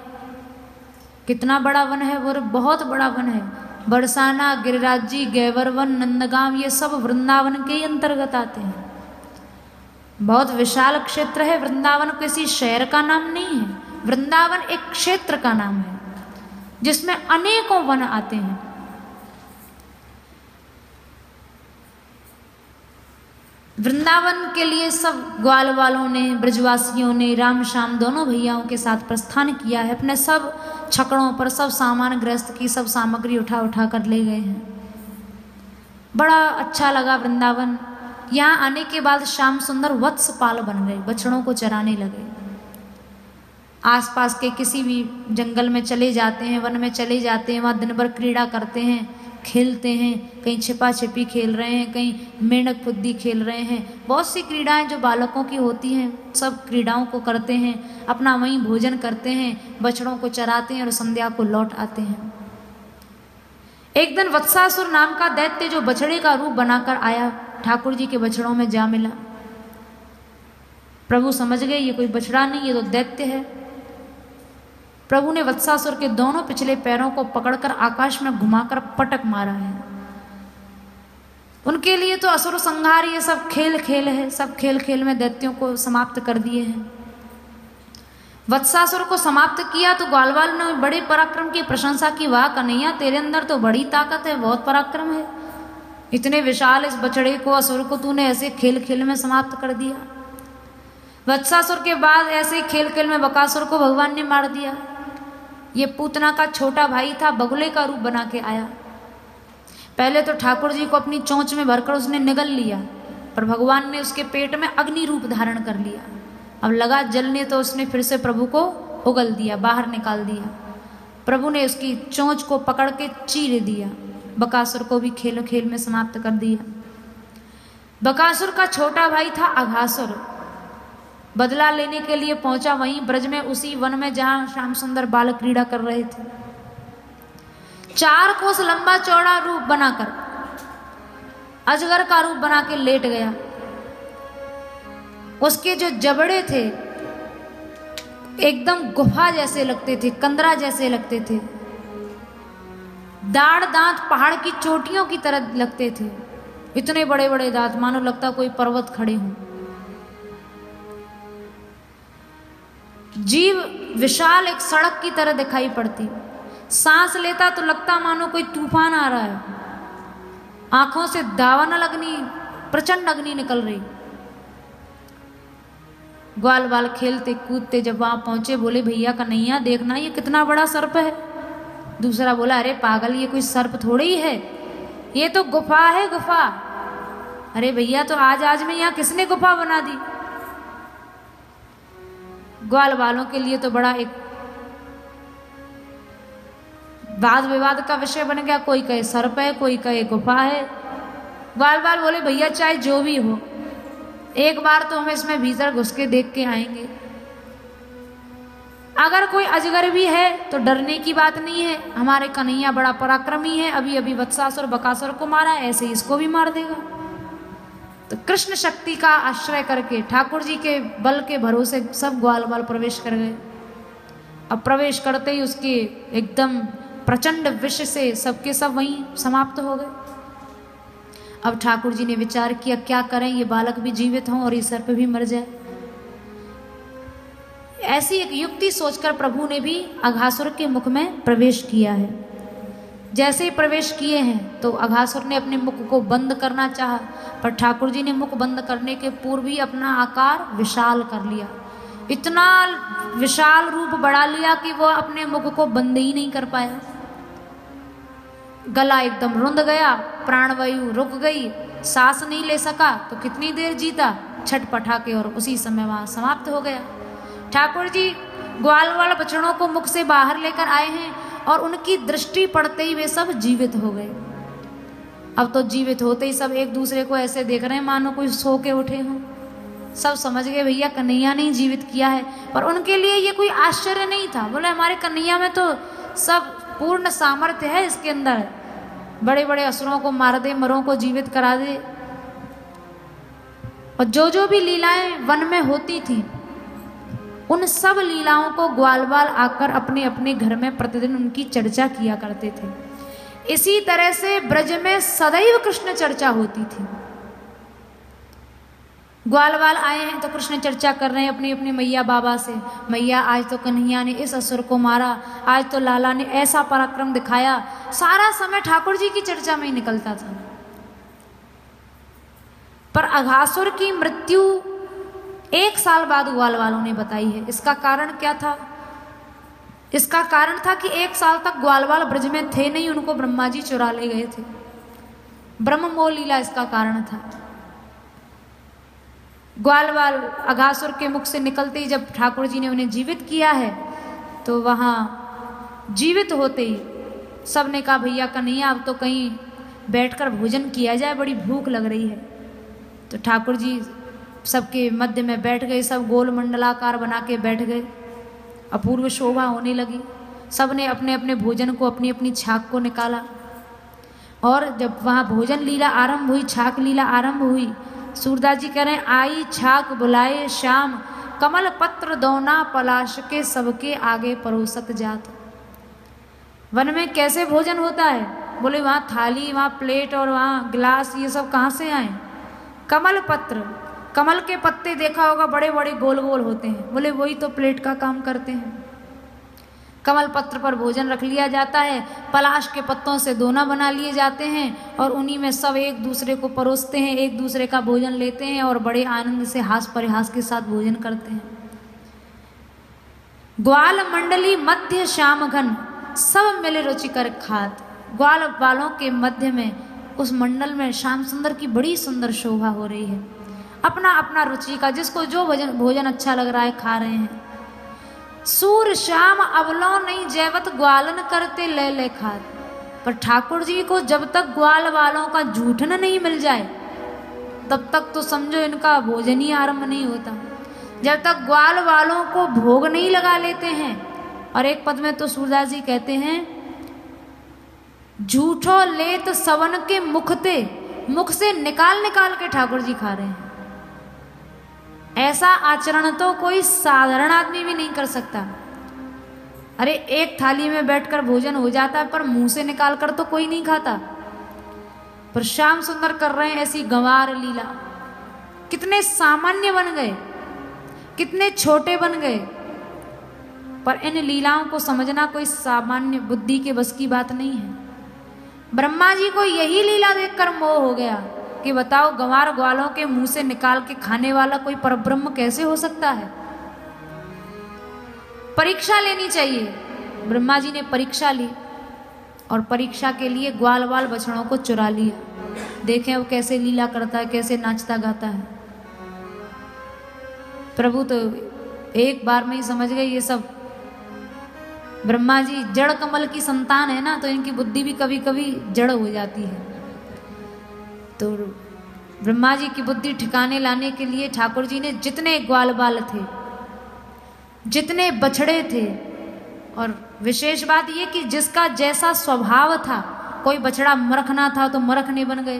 कितना बड़ा वन है, वो बहुत बड़ा वन है। बरसाना, गिरिराजी, गैवर वन, नंदगांव, ये सब वृंदावन के ही अंतर्गत आते हैं। बहुत विशाल क्षेत्र है। वृंदावन किसी शहर का नाम नहीं है, वृंदावन एक क्षेत्र का नाम है, जिसमें अनेकों वन आते हैं। वृंदावन के लिए सब ग्वाल वालों ने, ब्रजवासियों ने, राम श्याम दोनों भैयाओं के साथ प्रस्थान किया है। अपने सब छकड़ों पर सब सामान, गृहस्थ की सब सामग्री उठा उठा कर ले गए हैं। बड़ा अच्छा लगा वृंदावन। यहाँ आने के बाद श्याम सुंदर वत्सपाल बन गए, बछड़ों को चराने लगे। आसपास के किसी भी जंगल में चले जाते हैं, वन में चले जाते हैं, वहाँ दिन भर क्रीड़ा करते हैं, खेलते हैं। कहीं छिपा छिपी खेल रहे हैं, कहीं मेंढक फुद्दी खेल रहे हैं। बहुत सी क्रीड़ाएं जो बालकों की होती हैं, सब क्रीड़ाओं को करते हैं। अपना वहीं भोजन करते हैं, बछड़ों को चराते हैं और संध्या को लौट आते हैं। एक दिन वत्सासुर नाम का दैत्य, जो बछड़े का रूप बनाकर आया, ठाकुर जी के बछड़ों में जा मिला। प्रभु समझ गए ये कोई बछड़ा नहीं, ये तो दैत्य है। प्रभु ने वत्सासुर के दोनों पिछले पैरों को पकड़कर आकाश में घुमाकर पटक मारा है। उनके लिए तो असुर संहार ये सब खेल खेल है। सब खेल खेल में दैत्यों को समाप्त कर दिए हैं। वत्सासुर को समाप्त किया तो ग्वालवाल ने बड़े पराक्रम की प्रशंसा की। वाह कन्हैया, तेरे अंदर तो बड़ी ताकत है, बहुत पराक्रम है। इतने विशाल इस बछड़े को, असुर को तूने ऐसे खेल खेल में समाप्त कर दिया। वत्सासुर के बाद ऐसे खेल खेल में बकासुर को भगवान ने मार दिया। ये पूतना का छोटा भाई था, बगुले का रूप बना के आया। पहले तो ठाकुर जी को अपनी चोंच में भरकर उसने निगल लिया, पर भगवान ने उसके पेट में अग्नि रूप धारण कर लिया। अब लगा जलने तो उसने फिर से प्रभु को उगल दिया, बाहर निकाल दिया। प्रभु ने उसकी चोंच को पकड़ के चीर दिया। बकासुर को भी खेल खेल में समाप्त कर दिया। बकासुर का छोटा भाई था अघासुर। बदला लेने के लिए पहुंचा वहीं ब्रज में, उसी वन में जहां श्याम सुंदर बाल क्रीड़ा कर रहे थे। 4 कोस लंबा चौड़ा रूप बनाकर अजगर का रूप बना के लेट गया। उसके जो जबड़े थे एकदम गुफा जैसे लगते थे, कंदरा जैसे लगते थे। दाढ़ दांत पहाड़ की चोटियों की तरह लगते थे। इतने बड़े बड़े दांत, मानो लगता कोई पर्वत खड़े हों। जीव विशाल एक सड़क की तरह दिखाई पड़ती। सांस लेता तो लगता मानो कोई तूफान आ रहा है। आंखों से दावा न लगनी, प्रचंड अग्नि निकल रही। ग्वाल बाल खेलते कूदते जब वहां पहुंचे, बोले भैया कन्हैया देखना ये कितना बड़ा सर्प है। दूसरा बोला अरे पागल, ये कोई सर्प थोड़ी ही है, ये तो गुफा है, गुफा। अरे भैया तो आज में यहाँ किसने गुफा बना दी। ग्वाल वालों के लिए तो बड़ा एक वाद विवाद का विषय बन गया। कोई कहे सर्प है, कोई कहे गुफा है। ग्वाल बाल बोले भैया चाहे जो भी हो, एक बार तो हम इसमें भीतर घुस के देख के आएंगे। अगर कोई अजगर भी है तो डरने की बात नहीं है, हमारे कन्हैया बड़ा पराक्रमी है, अभी अभी वत्सासुर बकासुर को मारा, ऐसे ही इसको भी मार देगा। तो कृष्ण शक्ति का आश्रय करके ठाकुर जी के बल के भरोसे सब ग्वाल बाल प्रवेश कर गए। अब प्रवेश करते ही उसके एकदम प्रचंड विष से सबके सब वहीं समाप्त हो गए। अब ठाकुर जी ने विचार किया क्या करें, ये बालक भी जीवित हों और ये सर्प भी मर जाए। ऐसी एक युक्ति सोचकर प्रभु ने भी अघासुर के मुख में प्रवेश किया है। जैसे ही प्रवेश किए हैं तो अघासुर ने अपने मुख को बंद करना चाहा, पर ठाकुर जी ने मुख बंद करने के पूर्व ही अपना आकार विशाल कर लिया। इतना विशाल रूप बढ़ा लिया कि वह अपने मुख को बंद ही नहीं कर पाया। गला एकदम रुंध गया, प्राणवायु रुक गई, सांस नहीं ले सका तो कितनी देर जीता, छटपटा के, और उसी समय वहां समाप्त हो गया। ठाकुर जी ग्वाल वाल बछड़ों को मुख से बाहर लेकर आए हैं और उनकी दृष्टि पड़ते ही वे सब जीवित हो गए। अब तो जीवित होते ही सब एक दूसरे को ऐसे देख रहे हैं मानो कोई सो के उठे हों। सब समझ गए भैया कन्हैया ने जीवित किया है, पर उनके लिए ये कोई आश्चर्य नहीं था। बोले हमारे कन्हैया में तो सब पूर्ण सामर्थ्य है, इसके अंदर बड़े बड़े असुरों को मार दे, मरों को जीवित करा दे। और जो भी लीलाएं वन में होती थी उन सब लीलाओं को ग्वाल बाल आकर अपने अपने घर में प्रतिदिन उनकी चर्चा किया करते थे। इसी तरह से ब्रज में सदैव कृष्ण चर्चा होती थी। ग्वाल बाल आए हैं तो कृष्ण चर्चा कर रहे हैं अपनी अपनी मैया बाबा से, मैया आज तो कन्हैया ने इस असुर को मारा, आज तो लाला ने ऐसा पराक्रम दिखाया। सारा समय ठाकुर जी की चर्चा में ही निकलता था। पर अघासुर की मृत्यु 1 साल बाद ग्वाल वालों ने बताई है। इसका कारण क्या था? इसका कारण था कि 1 साल तक ग्वाल वाल ब्रज में थे नहीं, उनको ब्रह्मा जी चुरा ले गए थे। ब्रह्म मोह लीला इसका कारण था। ग्वाल वाल अघासुर के मुख से निकलते ही जब ठाकुर जी ने उन्हें जीवित किया है तो वहाँ जीवित होते ही सब ने कहा भैया कन्हैया अब तो कहीं बैठकर भोजन किया जाए, बड़ी भूख लग रही है। तो ठाकुर जी सबके मध्य में बैठ गए, सब गोल मंडलाकार बना के बैठ गए। अपूर्व शोभा होने लगी। सब ने अपने अपने भोजन को, अपनी अपनी छाक को निकाला। और जब वहाँ भोजन लीला आरंभ हुई, छाक लीला आरंभ हुई, सूरदास जी कह रहे हैं आई छाक बुलाए श्याम, कमल पत्र दौना पलाश के सबके आगे परोसत जात। वन में कैसे भोजन होता है? बोले वहाँ थाली, वहाँ प्लेट और वहाँ गिलास, ये सब कहाँ से आए? कमल पत्र, कमल के पत्ते देखा होगा, बड़े बड़े गोल गोल होते हैं। बोले वही तो प्लेट का काम करते हैं। कमल पत्र पर भोजन रख लिया जाता है, पलाश के पत्तों से दोना बना लिए जाते हैं और उन्हीं में सब एक दूसरे को परोसते हैं, एक दूसरे का भोजन लेते हैं और बड़े आनंद से हास परिहास के साथ भोजन करते हैं। ग्वाल मंडली मध्य श्याम घन, सब मिले रुचिकर खात। ग्वाल वालों के मध्य में, उस मंडल में श्याम सुंदर की बड़ी सुंदर शोभा हो रही है। अपना अपना रुचि का, जिसको जो भोजन अच्छा लग रहा है खा रहे हैं। सूर श्याम अवलो नहीं जैवत, ग्वालन करते ले ले खात। पर ठाकुर जी को जब तक ग्वाल वालों का जूठन नहीं मिल जाए तब तक तो समझो इनका भोजन ही आरंभ नहीं होता। जब तक ग्वाल वालों को भोग नहीं लगा लेते हैं। और एक पद में तो सूरदास जी कहते हैं, झूठो लेत सवन के मुखते, मुख से निकाल निकाल के ठाकुर जी खा रहे हैं। ऐसा आचरण तो कोई साधारण आदमी भी नहीं कर सकता। अरे एक थाली में बैठकर भोजन हो जाता है, पर मुंह से निकाल कर तो कोई नहीं खाता। पर श्याम सुंदर कर रहे हैं ऐसी गंवार लीला। कितने सामान्य बन गए, कितने छोटे बन गए, पर इन लीलाओं को समझना कोई सामान्य बुद्धि के बस की बात नहीं है। ब्रह्मा जी को यही लीला देखकर मोह हो गया कि बताओ गंवार ग्वालों के मुंह से निकाल के खाने वाला कोई परब्रह्म कैसे हो सकता है। परीक्षा लेनी चाहिए। ब्रह्मा जी ने परीक्षा ली और परीक्षा के लिए ग्वाल वाल बछड़ों को चुरा लिया। देखें अब कैसे लीला करता है, कैसे नाचता गाता है। प्रभु तो एक बार में ही समझ गए ये सब। ब्रह्मा जी जड़ कमल की संतान है ना, तो इनकी बुद्धि भी कभी कभी जड़ हो जाती है। तो ब्रह्मा जी की बुद्धि ठिकाने लाने के लिए ठाकुर जी ने जितने ग्वाल बाल थे, जितने बछड़े थे, और विशेष बात यह कि जिसका जैसा स्वभाव था, कोई बछड़ा मरखना था तो मरखने बन गए,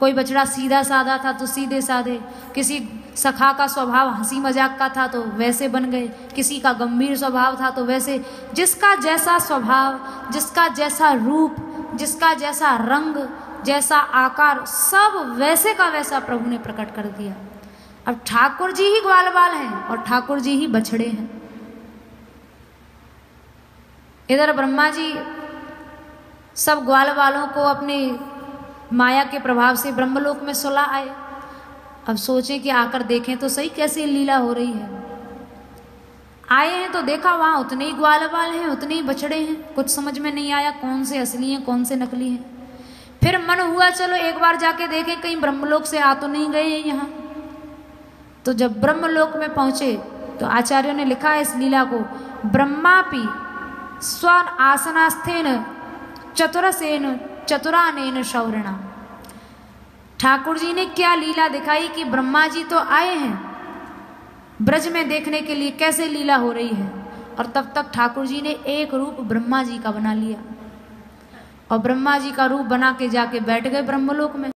कोई बछड़ा सीधा साधा था तो सीधे साधे, किसी सखा का स्वभाव हंसी मजाक का था तो वैसे बन गए, किसी का गंभीर स्वभाव था तो वैसे। जिसका जैसा स्वभाव, जिसका जैसा रूप, जिसका जैसा रंग, जैसा आकार, सब वैसे का वैसा प्रभु ने प्रकट कर दिया। अब ठाकुर जी ही ग्वाल बाल हैं और ठाकुर जी ही बछड़े हैं। इधर ब्रह्मा जी सब ग्वाल वालों को अपने माया के प्रभाव से ब्रह्मलोक में सुला आए। अब सोचें कि आकर देखें तो सही कैसी लीला हो रही है। आए हैं तो देखा वहां उतने ही ग्वाल बाल हैं, उतने ही बछड़े हैं। कुछ समझ में नहीं आया कौन से असली हैं कौन से नकली हैं। फिर मन हुआ चलो एक बार जाके देखें कहीं ब्रह्मलोक से आ तो नहीं गए हैं यहाँ। तो जब ब्रह्मलोक में पहुंचे तो आचार्यों ने लिखा है इस लीला को, ब्रह्मापि स्वन आसनास्थेन चतुरसेन चतुरानेन शौरिणा। ठाकुर जी ने क्या लीला दिखाई कि ब्रह्मा जी तो आए हैं ब्रज में देखने के लिए कैसे लीला हो रही है, और तब तक ठाकुर जी ने एक रूप ब्रह्मा जी का बना लिया और ब्रह्मा जी का रूप बना के जाके बैठ गए ब्रह्मलोक में।